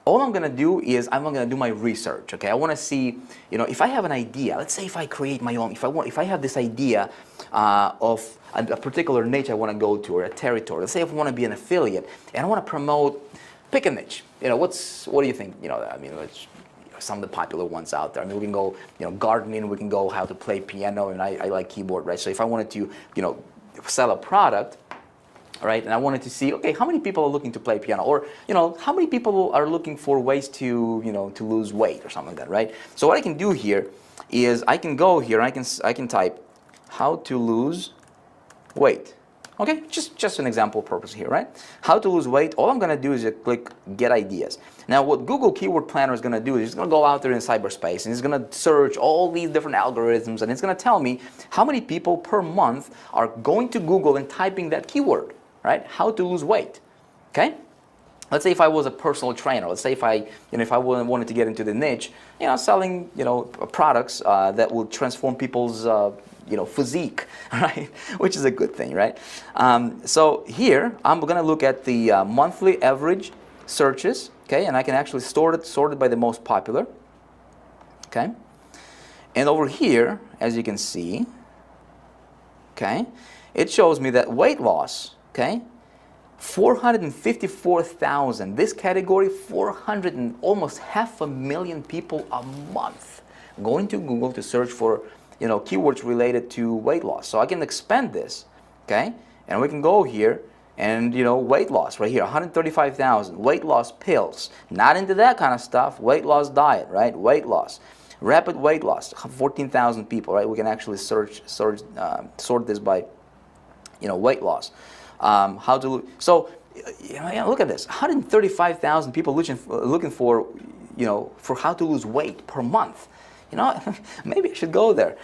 All I'm going to do is I'm going to do my research. Okay, I want to see, if I have an idea. Let's say if I create my own, if I have this idea of a particular niche I want to go to or a territory. Let's say if I want to be an affiliate and I want to promote, pick a niche. What do you think? It's some of the popular ones out there. We can go, gardening. We can go how to play piano, and I like keyboard, right? So if I wanted to, sell a product, right, and I wanted to see, okay, how many people are looking to play piano, or how many people are looking for ways to, to lose weight or something like that, right? So what I can do here is I can go here. And I can type how to lose weight. Okay, just an example purpose here, right? How to lose weight. All I'm going to do is click Get Ideas. Now, what Google Keyword Planner is going to do is it's going to go out there in cyberspace and it's going to search all these different algorithms, and it's going to tell me how many people per month are going to Google and typing that keyword, right? How to lose weight. Okay? let's say if I was a personal trainer, let's say if if I wanted to get into the niche, selling, products that will transform people's, physique, right? Which is a good thing, right? So here, I'm going to look at the monthly average searches, okay? And I can actually sort it by the most popular, okay? And over here, as you can see, okay, it shows me that weight loss, okay, 454,000. This category, 400 and almost 500,000 people a month going to Google to search for, keywords related to weight loss. So I can expand this, okay, and we can go here and, weight loss right here, 135,000. Weight loss pills, not into that kind of stuff. Weight loss diet, right? Weight loss. Rapid weight loss, 14,000 people, right? We can actually sort this by, weight loss. How to so, look at this, 135,000 people looking for, for how to lose weight per month. Maybe I should go there.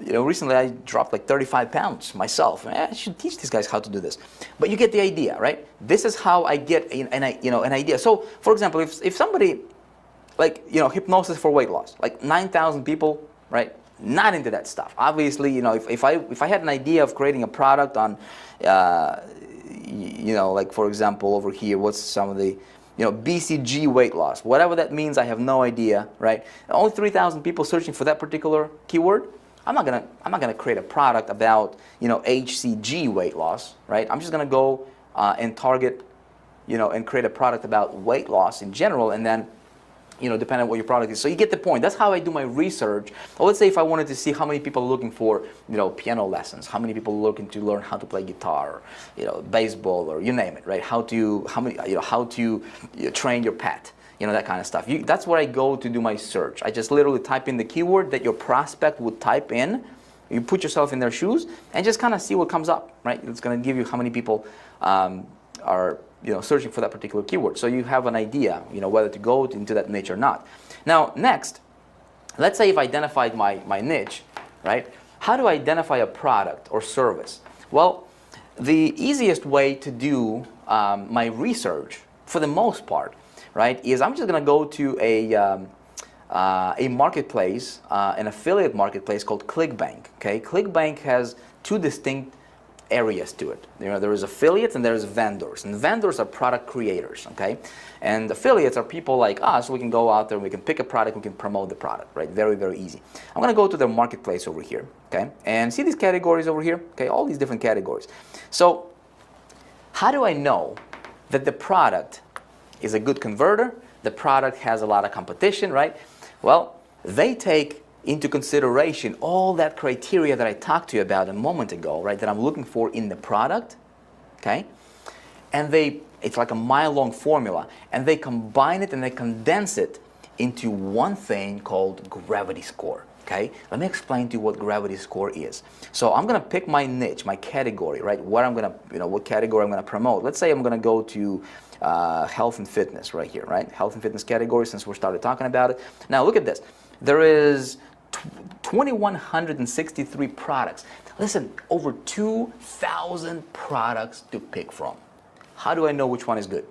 Recently I dropped like 35 pounds myself. I should teach these guys how to do this. But you get the idea, right? This is how I get an idea. So, for example, if somebody, like, hypnosis for weight loss, like 9,000 people, right? Not into that stuff. Obviously, if I had an idea of creating a product on, like, for example, over here, what's some of the, BCG weight loss, whatever that means, I have no idea, right? Only 3,000 people searching for that particular keyword. I'm not gonna create a product about, HCG weight loss, right? I'm just gonna go and target, and create a product about weight loss in general, and then, depending on what your product is. So you get the point. That's how I do my research. Or let's say if I wanted to see how many people are looking for, piano lessons, how many people are looking to learn how to play guitar, baseball, or you name it, right? How to train your pet, that kind of stuff. That's where I go to do my search. I just literally type in the keyword that your prospect would type in. You put yourself in their shoes and just kind of see what comes up, right? It's going to give you how many people are searching for that particular keyword. So you have an idea, whether to go into that niche or not. Now, next, let's say I've identified my niche, right? How do I identify a product or service? Well, the easiest way to do my research, for the most part, right, is I'm just going to go to a marketplace, an affiliate marketplace called ClickBank. Okay, ClickBank has two distinct areas to it. There is affiliates and there is vendors, and vendors are product creators, okay? And affiliates are people like us. We can go out there, we can pick a product, we can promote the product, right? Very, very easy. I'm gonna go to the marketplace over here, okay? And see these categories over here, okay? All these different categories. So how do I know that the product is a good converter? The product has a lot of competition, right? Well, they take into consideration all that criteria that I talked to you about a moment ago, right, that I'm looking for in the product, okay? And it's like a mile-long formula, and they combine it and they condense it into one thing called gravity score, okay? Let me explain to you what gravity score is. So I'm gonna pick my niche, my category, right, what category I'm gonna promote. Let's say I'm gonna go to health and fitness right here, right? Health and fitness category, since we started talking about it. Now look at this. There is 2,163 products. Listen, over 2,000 products to pick from. How do I know which one is good?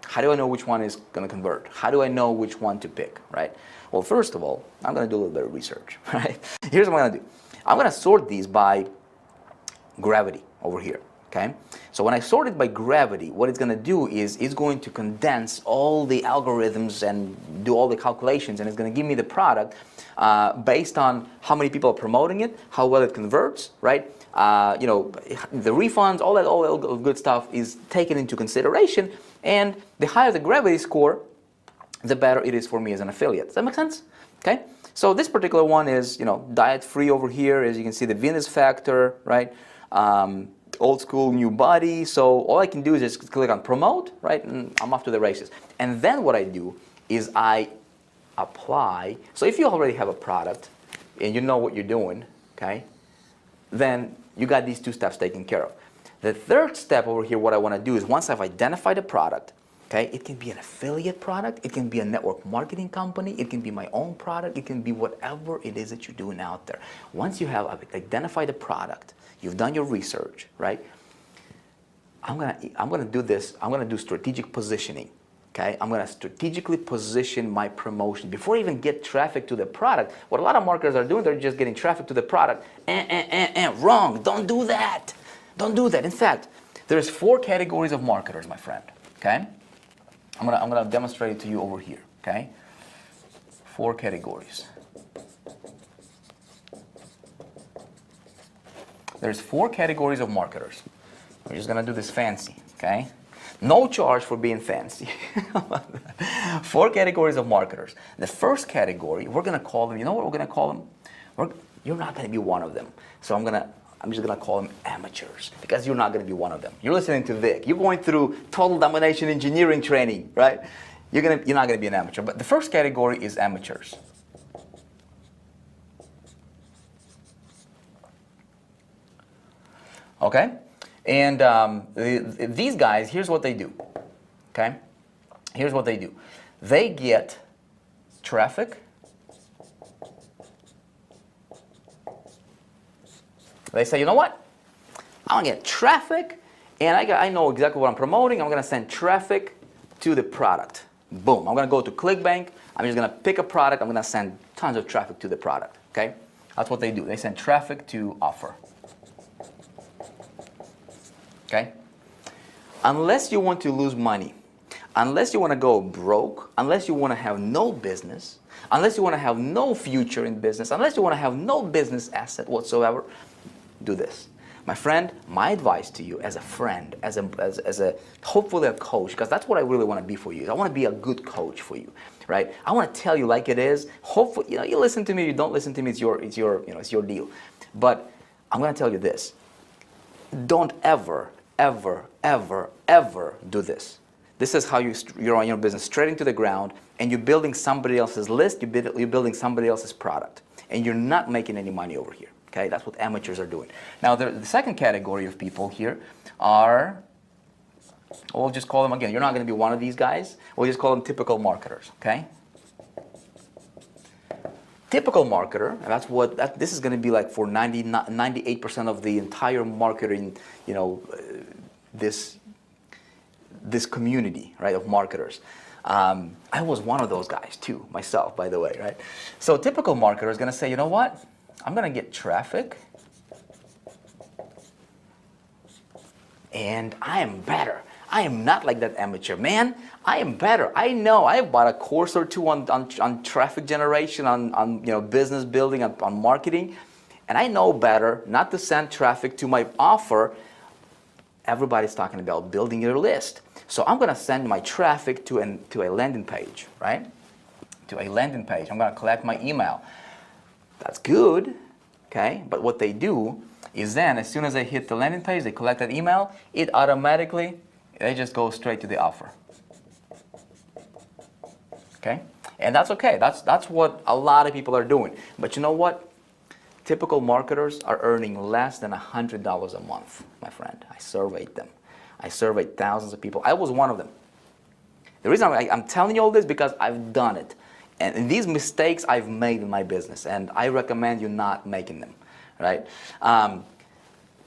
How do I know which one is going to convert? How do I know which one to pick, right? Well, first of all, I'm going to do a little bit of research, right? Here's what I'm going to do. I'm going to sort these by gravity over here, okay? So when I sort it by gravity, what it's going to do is it's going to condense all the algorithms and do all the calculations, and it's going to give me the product based on how many people are promoting it, how well it converts, right? The refunds, all that good stuff is taken into consideration, and the higher the gravity score, the better it is for me as an affiliate. Does that make sense? Okay. So this particular one is, diet-free over here. As you can see, the Venus factor, right? Old school, new body. So all I can do is just click on promote, right? And I'm off to the races. And then what I do is I apply. So if you already have a product and you know what you're doing, okay, then you got these two steps taken care of. The third step over here, what I want to do is once I've identified a product, okay, it can be an affiliate product, it can be a network marketing company, it can be my own product, it can be whatever it is that you're doing out there. Once you have identified a product, you've done your research, right? I'm gonna do this. I'm gonna do strategic positioning. Okay, I'm gonna strategically position my promotion before I even get traffic to the product. What a lot of marketers are doing, they're just getting traffic to the product. Wrong. Don't do that. Don't do that. In fact, there's 4 categories of marketers, my friend. Okay, I'm gonna demonstrate it to you over here. Okay, 4 categories. There's 4 categories of marketers. We're just gonna do this fancy. Okay. No charge for being fancy. 4 categories of marketers. The first category, we're going to call them, you know what we're going to call them? You're not going to be one of them. So I'm just going to call them amateurs, because you're not going to be one of them. You're listening to Vic. You're going through total domination engineering training, right? You're not going to be an amateur. But the first category is amateurs. Okay? And these guys, here's what they do, okay? Here's what they do. They get traffic. They say, you know what? I'm gonna get traffic, and I know exactly what I'm promoting. I'm gonna send traffic to the product. Boom, I'm gonna go to ClickBank. I'm just gonna pick a product. I'm gonna send tons of traffic to the product, okay? That's what they do. They send traffic to offer. Okay? Unless you want to lose money, unless you want to go broke, unless you want to have no business, unless you want to have no future in business, unless you want to have no business asset whatsoever, do this. My friend, my advice to you as a friend, as a hopefully a coach, because that's what I really want to be for you. I want to be a good coach for you, right? I want to tell you like it is. Hopefully, you listen to me, you don't listen to me, it's your deal. But I'm going to tell you this. Don't ever do this. This is how you're on your business straight into the ground, and you're building somebody else's list, you're building somebody else's product, and you're not making any money over here. Okay, that's what amateurs are doing. Now, the second category of people here are, we'll just call them again. You're not going to be one of these guys. We'll just call them typical marketers. Okay. Typical marketer, and that's what this is going to be like for 98% of the entire marketing, this community, right, of marketers. I was one of those guys too, myself, by the way, right? So typical marketer is going to say, you know what? I'm going to get traffic, and I am better. I am not like that amateur, man. I am better. I know. I bought a course or two on traffic generation, on business building, on marketing, and I know better not to send traffic to my offer. Everybody's talking about building your list. So I'm going to send my traffic to a landing page, right? To a landing page. I'm going to collect my email. That's good, okay? But what they do is then, as soon as they hit the landing page, they collect that email, it automatically, they just go straight to the offer. Okay? And that's okay. That's what a lot of people are doing. But you know what? Typical marketers are earning less than $100 a month, my friend. I surveyed them. I surveyed thousands of people. I was one of them. The reason I'm telling you all this because I've done it. And these mistakes I've made in my business, and I recommend you not making them, right?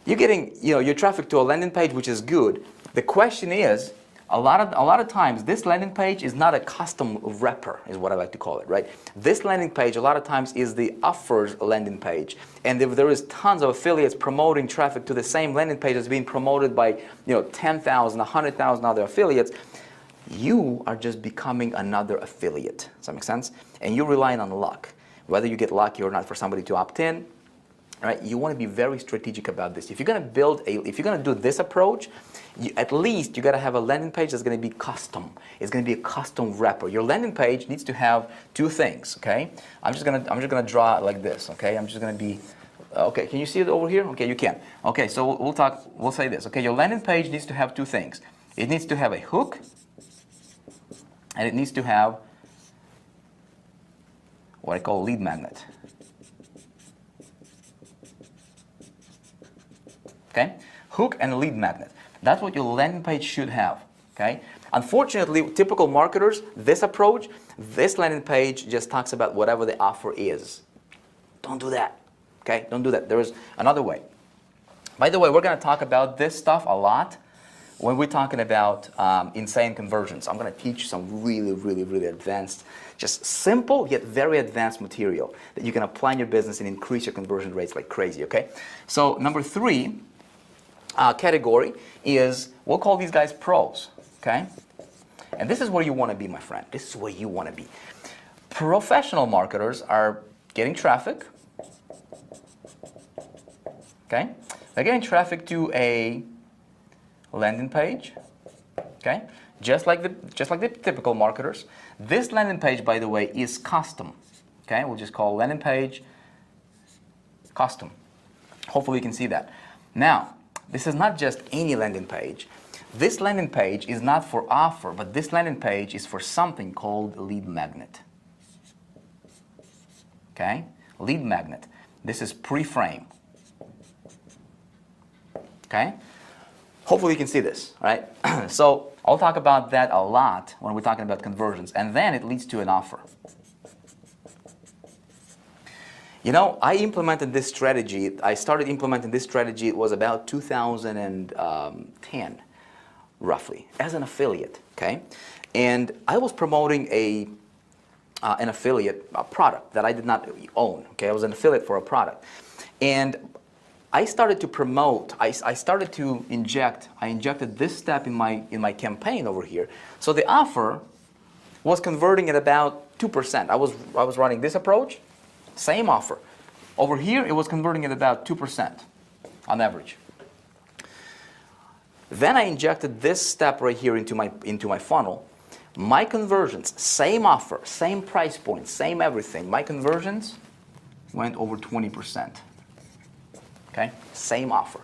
You're getting your traffic to a landing page, which is good. The question is, a lot of times, this landing page is not a custom wrapper, is what I like to call it, right? This landing page, a lot of times, is the offers landing page. And if there is tons of affiliates promoting traffic to the same landing page that's being promoted by 10,000, 100,000 other affiliates, you are just becoming another affiliate. Does that make sense? And you're relying on luck. Whether you get lucky or not for somebody to opt in, right? You want to be very strategic about this. If you're going to do this approach, at least you got to have a landing page that's going to be custom. It's going to be a custom wrapper. Your landing page needs to have 2 things. Okay, I'm just gonna draw it like this. Okay, I'm just going to be. Okay, can you see it over here? Okay, you can. Okay, so we'll say this. Okay, your landing page needs to have 2 things. It needs to have a hook, and it needs to have what I call a lead magnet. Okay, hook and a lead magnet. That's what your landing page should have. Okay. Unfortunately, typical marketers, this approach, this landing page just talks about whatever the offer is. Don't do that. Okay, don't do that. There is another way. By the way, we're going to talk about this stuff a lot when we're talking about insane conversions, I'm going to teach you some really, really, really advanced, just simple yet very advanced material that you can apply in your business and increase your conversion rates like crazy, okay? So number 3 category is, we'll call these guys pros, okay? And this is where you want to be, my friend. This is where you want to be. Professional marketers are getting traffic, okay? They're getting traffic to a landing page, okay? Just like the typical marketers. This landing page, by the way, is custom, okay? We'll just call landing page custom. Hopefully you can see that. Now, this is not just any landing page. This landing page is not for offer, but this landing page is for something called lead magnet. Okay? Lead magnet. This is pre-frame. Okay? Hopefully you can see this, right? So I'll talk about that a lot when we're talking about conversions, and then it leads to an offer. You know, I implemented this strategy. I started implementing this strategy, it was about 2010, roughly, as an affiliate, okay? And I was promoting an affiliate product that I did not own, okay? I was an affiliate for a product. And I started to promote, I started to inject, I injected this step in my campaign over here. So the offer was converting at about 2%. I was running this approach. Same offer. Over here, it was converting at about 2% on average. Then I injected this step right here into my funnel. My conversions, same offer, same price point, same everything. My conversions went over 20%. Okay, same offer.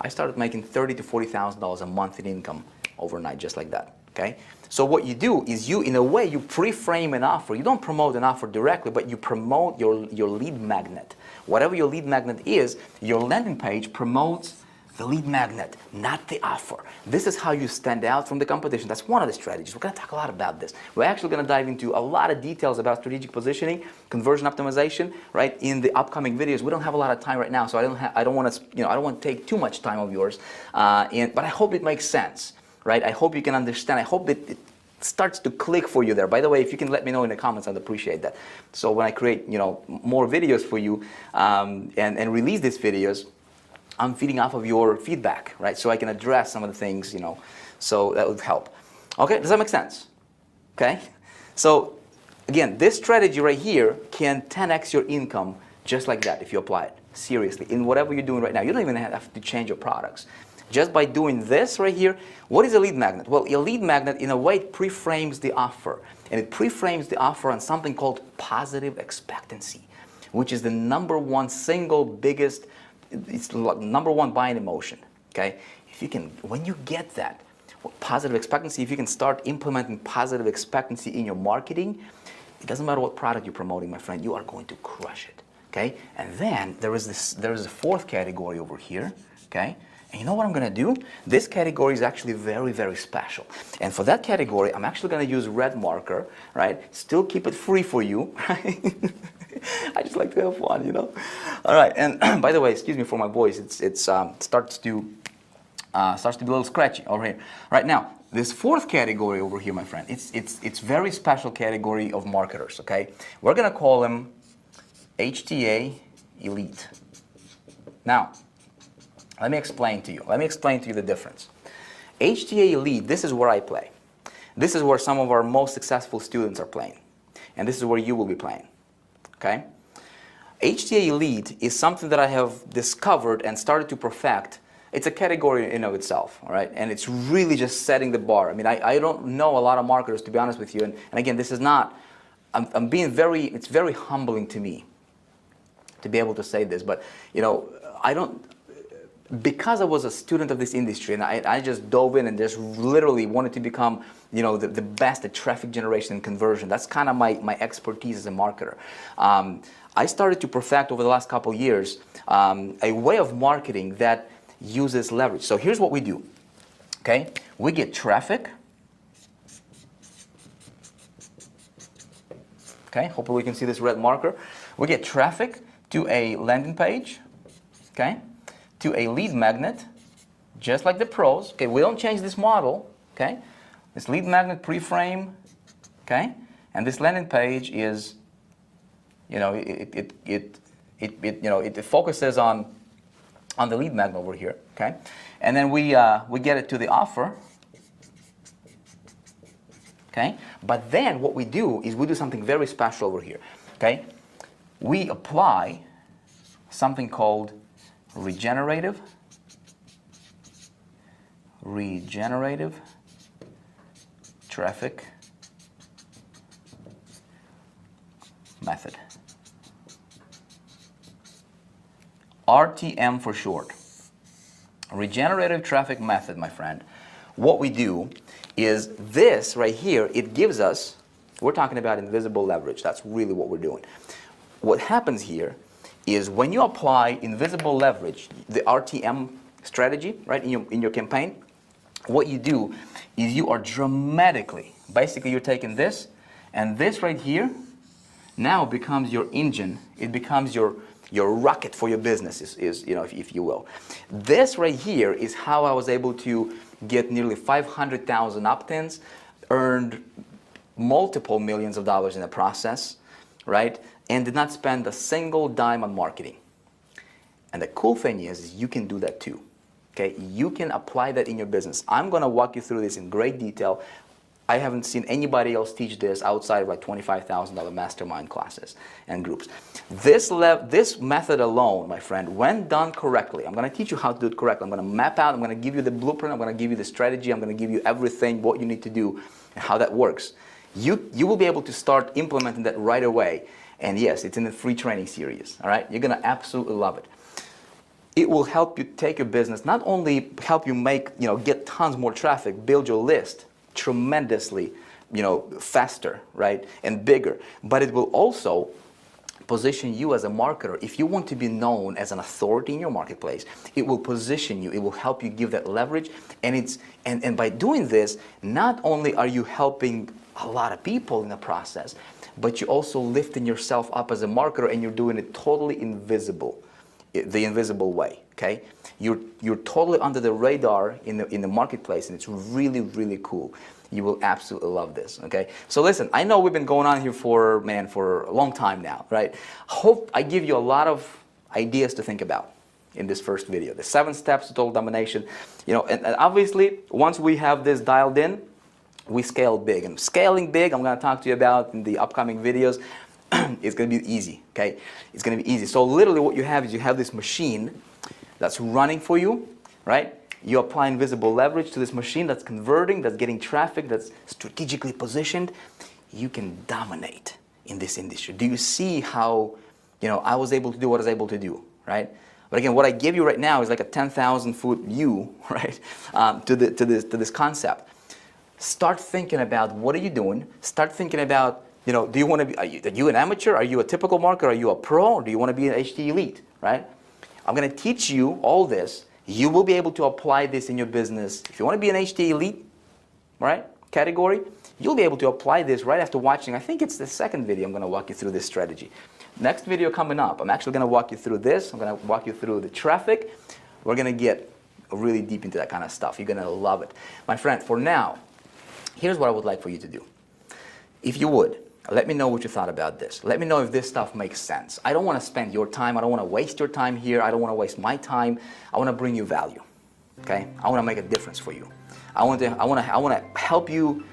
I started making $30,000 to $40,000 a month in income overnight, just like that. Okay, so what you do is in a way, you pre-frame an offer. You don't promote an offer directly, but you promote your lead magnet. Whatever your lead magnet is, your landing page promotes the lead magnet, not the offer. This is how you stand out from the competition. That's one of the strategies. We're going to talk a lot about this. We're actually going to dive into a lot of details about strategic positioning, conversion optimization, right, in the upcoming videos. We don't have a lot of time right now, so I don't want to, I don't want to take too much time of yours. But I hope it makes sense. Right? I hope you can understand. I hope that it starts to click for you there. By the way, if you can let me know in the comments, I'd appreciate that. So when I create, more videos for you and release these videos, I'm feeding off of your feedback, right? So I can address some of the things, so that would help. Okay, does that make sense? Okay? So again, this strategy right here can 10x your income just like that if you apply it seriously in whatever you're doing right now. You don't even have to change your products. Just by doing this right here, what is a lead magnet? Well, a lead magnet, in a way, it pre-frames the offer. And it pre-frames the offer on something called positive expectancy, which is the it's number one buying emotion, okay? If you can, when you get that positive expectancy, if you can start implementing positive expectancy in your marketing, it doesn't matter what product you're promoting, my friend, you are going to crush it, okay? And then there is a fourth category over here, okay? And you know what I'm going to do? This category is actually very, very special. And for that category, I'm actually going to use red marker, right? Still keep it free for you, right? I just like to have fun, All right, and by the way, excuse me for my voice. It starts to be a little scratchy over here. Right now, this fourth category over here, my friend, it's very special category of marketers, okay? We're going to call them HTA Elite. Now, let me explain to you. Let me explain to you the difference. HTA Elite, this is where I play. This is where some of our most successful students are playing. And this is where you will be playing. Okay? HTA Elite is something that I have discovered and started to perfect. It's a category in and of itself, all right? And it's really just setting the bar. I mean, I don't know a lot of marketers, to be honest with you. And again, this is not, it's very humbling to me to be able to say this. But, because I was a student of this industry and I just dove in and just literally wanted to become, the best at traffic generation and conversion. That's kind of my expertise as a marketer. I started to perfect over the last couple years a way of marketing that uses leverage. So here's what we do, okay? We get traffic. Okay, hopefully we can see this red marker. We get traffic to a landing page, okay? To a lead magnet just like the pros. Okay, we don't change this model. Okay, this lead magnet pre-frame. Okay, and this landing page is, it focuses on the lead magnet over here. Okay, and then we get it to the offer. Okay, but then what we do is we do something very special over here. Okay, we apply something called regenerative traffic method. RTM for short. Regenerative traffic method, my friend. What we do is this right here, it gives us, we're talking about invisible leverage. That's really what we're doing. What happens here is when you apply invisible leverage, the RTM strategy, right, in your campaign, what you do is you are dramatically, basically you're taking this, and this right here now becomes your engine. It becomes your rocket for your business, is if you will. This right here is how I was able to get nearly 500,000 opt-ins, earned multiple millions of dollars in the process, right? And did not spend a single dime on marketing. And the cool thing is you can do that too. Okay, you can apply that in your business. I'm going to walk you through this in great detail. I haven't seen anybody else teach this outside of like $25,000 mastermind classes and groups. This method alone, my friend, when done correctly, I'm going to teach you how to do it correctly. I'm going to map out, I'm going to give you the blueprint, I'm going to give you the strategy, I'm going to give you everything, what you need to do, and how that works. You will be able to start implementing that right away. And yes, it's in the free training series, all right? You're going to absolutely love it. It will help you take your business, not only help you make, get tons more traffic, build your list tremendously, faster, right, and bigger, but it will also position you as a marketer. If you want to be known as an authority in your marketplace, it will position you, it will help you give that leverage, and by doing this, not only are you helping a lot of people in the process, but you're also lifting yourself up as a marketer, and you're doing it totally invisible. The invisible way, okay? You're totally under the radar in the marketplace, and it's really, really cool. You will absolutely love this, okay? So listen, I know we've been going on here for a long time now, right? Hope I give you a lot of ideas to think about in this first video. The 7 steps to total domination, and obviously, once we have this dialed in, we scale big. And scaling big, I'm gonna talk to you about in the upcoming videos. It's going to be easy, okay? It's going to be easy. So literally what you have is you have this machine that's running for you, right? You apply invisible leverage to this machine that's converting, that's getting traffic, that's strategically positioned. You can dominate in this industry. Do you see how, I was able to do what I was able to do, right? But again, what I give you right now is like a 10,000-foot view, right, to this concept. Start thinking about what are you doing. Start thinking about, do you want to be, are you an amateur? Are you a typical marketer? Are you a pro? Or do you want to be an HT elite, right? I'm going to teach you all this. You will be able to apply this in your business. If you want to be an HT elite, right, category, you'll be able to apply this right after watching. I think it's the second video I'm going to walk you through this strategy. Next video coming up, I'm actually going to walk you through this. I'm going to walk you through the traffic. We're going to get really deep into that kind of stuff. You're going to love it. My friend, for now, here's what I would like for you to do. If you would, let me know what you thought about this. Let me know if this stuff makes sense. I don't want to spend your time. I don't want to waste your time here. I don't want to waste my time. I want to bring you value. Okay? I want to make a difference for you. I want to help you,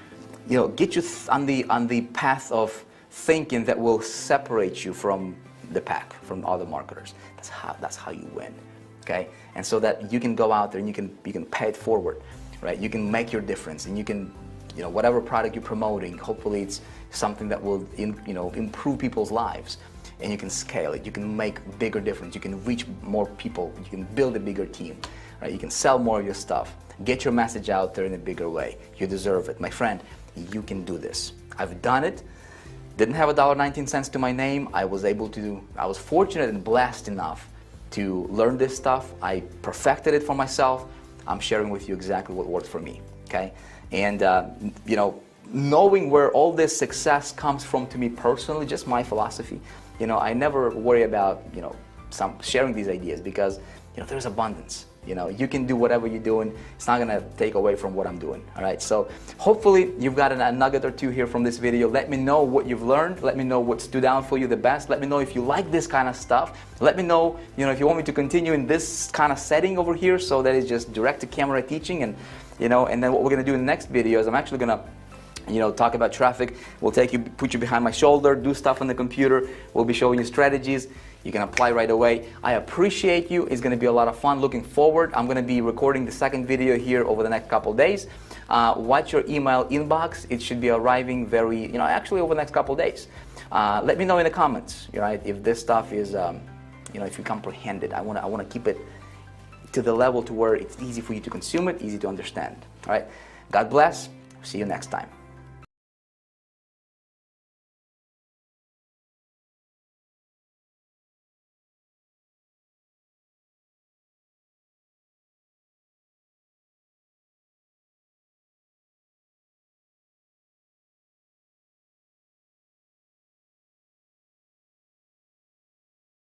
get you on the path of thinking that will separate you from the pack, from other marketers. That's how you win. Okay? And so that you can go out there and you can pay it forward, right? You can make your difference, and you can, whatever product you're promoting, hopefully it's something that will improve people's lives, and you can scale it. You can make bigger difference. You can reach more people. You can build a bigger team, right? You can sell more of your stuff. Get your message out there in a bigger way. You deserve it. My friend, you can do this. I've done it. Didn't have $1.19 to my name. I was fortunate and blessed enough to learn this stuff. I perfected it for myself. I'm sharing with you exactly what worked for me, okay? And, knowing where all this success comes from to me personally, just my philosophy, I never worry about, sharing these ideas, because there's abundance. You can do whatever you're doing. It's not gonna take away from what I'm doing, all right? So hopefully you've got a nugget or two here from this video. Let me know what you've learned. Let me know what stood out for you the best. Let me know if you like this kind of stuff. Let me know, if you want me to continue in this kind of setting over here, so that is just direct to camera teaching. And and then what we're gonna do in the next video is I'm actually gonna talk about traffic. We'll put you behind my shoulder, do stuff on the computer. We'll be showing you strategies you can apply right away. I appreciate you. It's going to be a lot of fun. Looking forward. I'm going to be recording the second video here over the next couple days. Watch your email inbox. It should be arriving actually over the next couple days. Let me know in the comments, right, if this stuff is, if you comprehend it. I want to keep it to the level to where it's easy for you to consume it, easy to understand. All right. God bless. See you next time.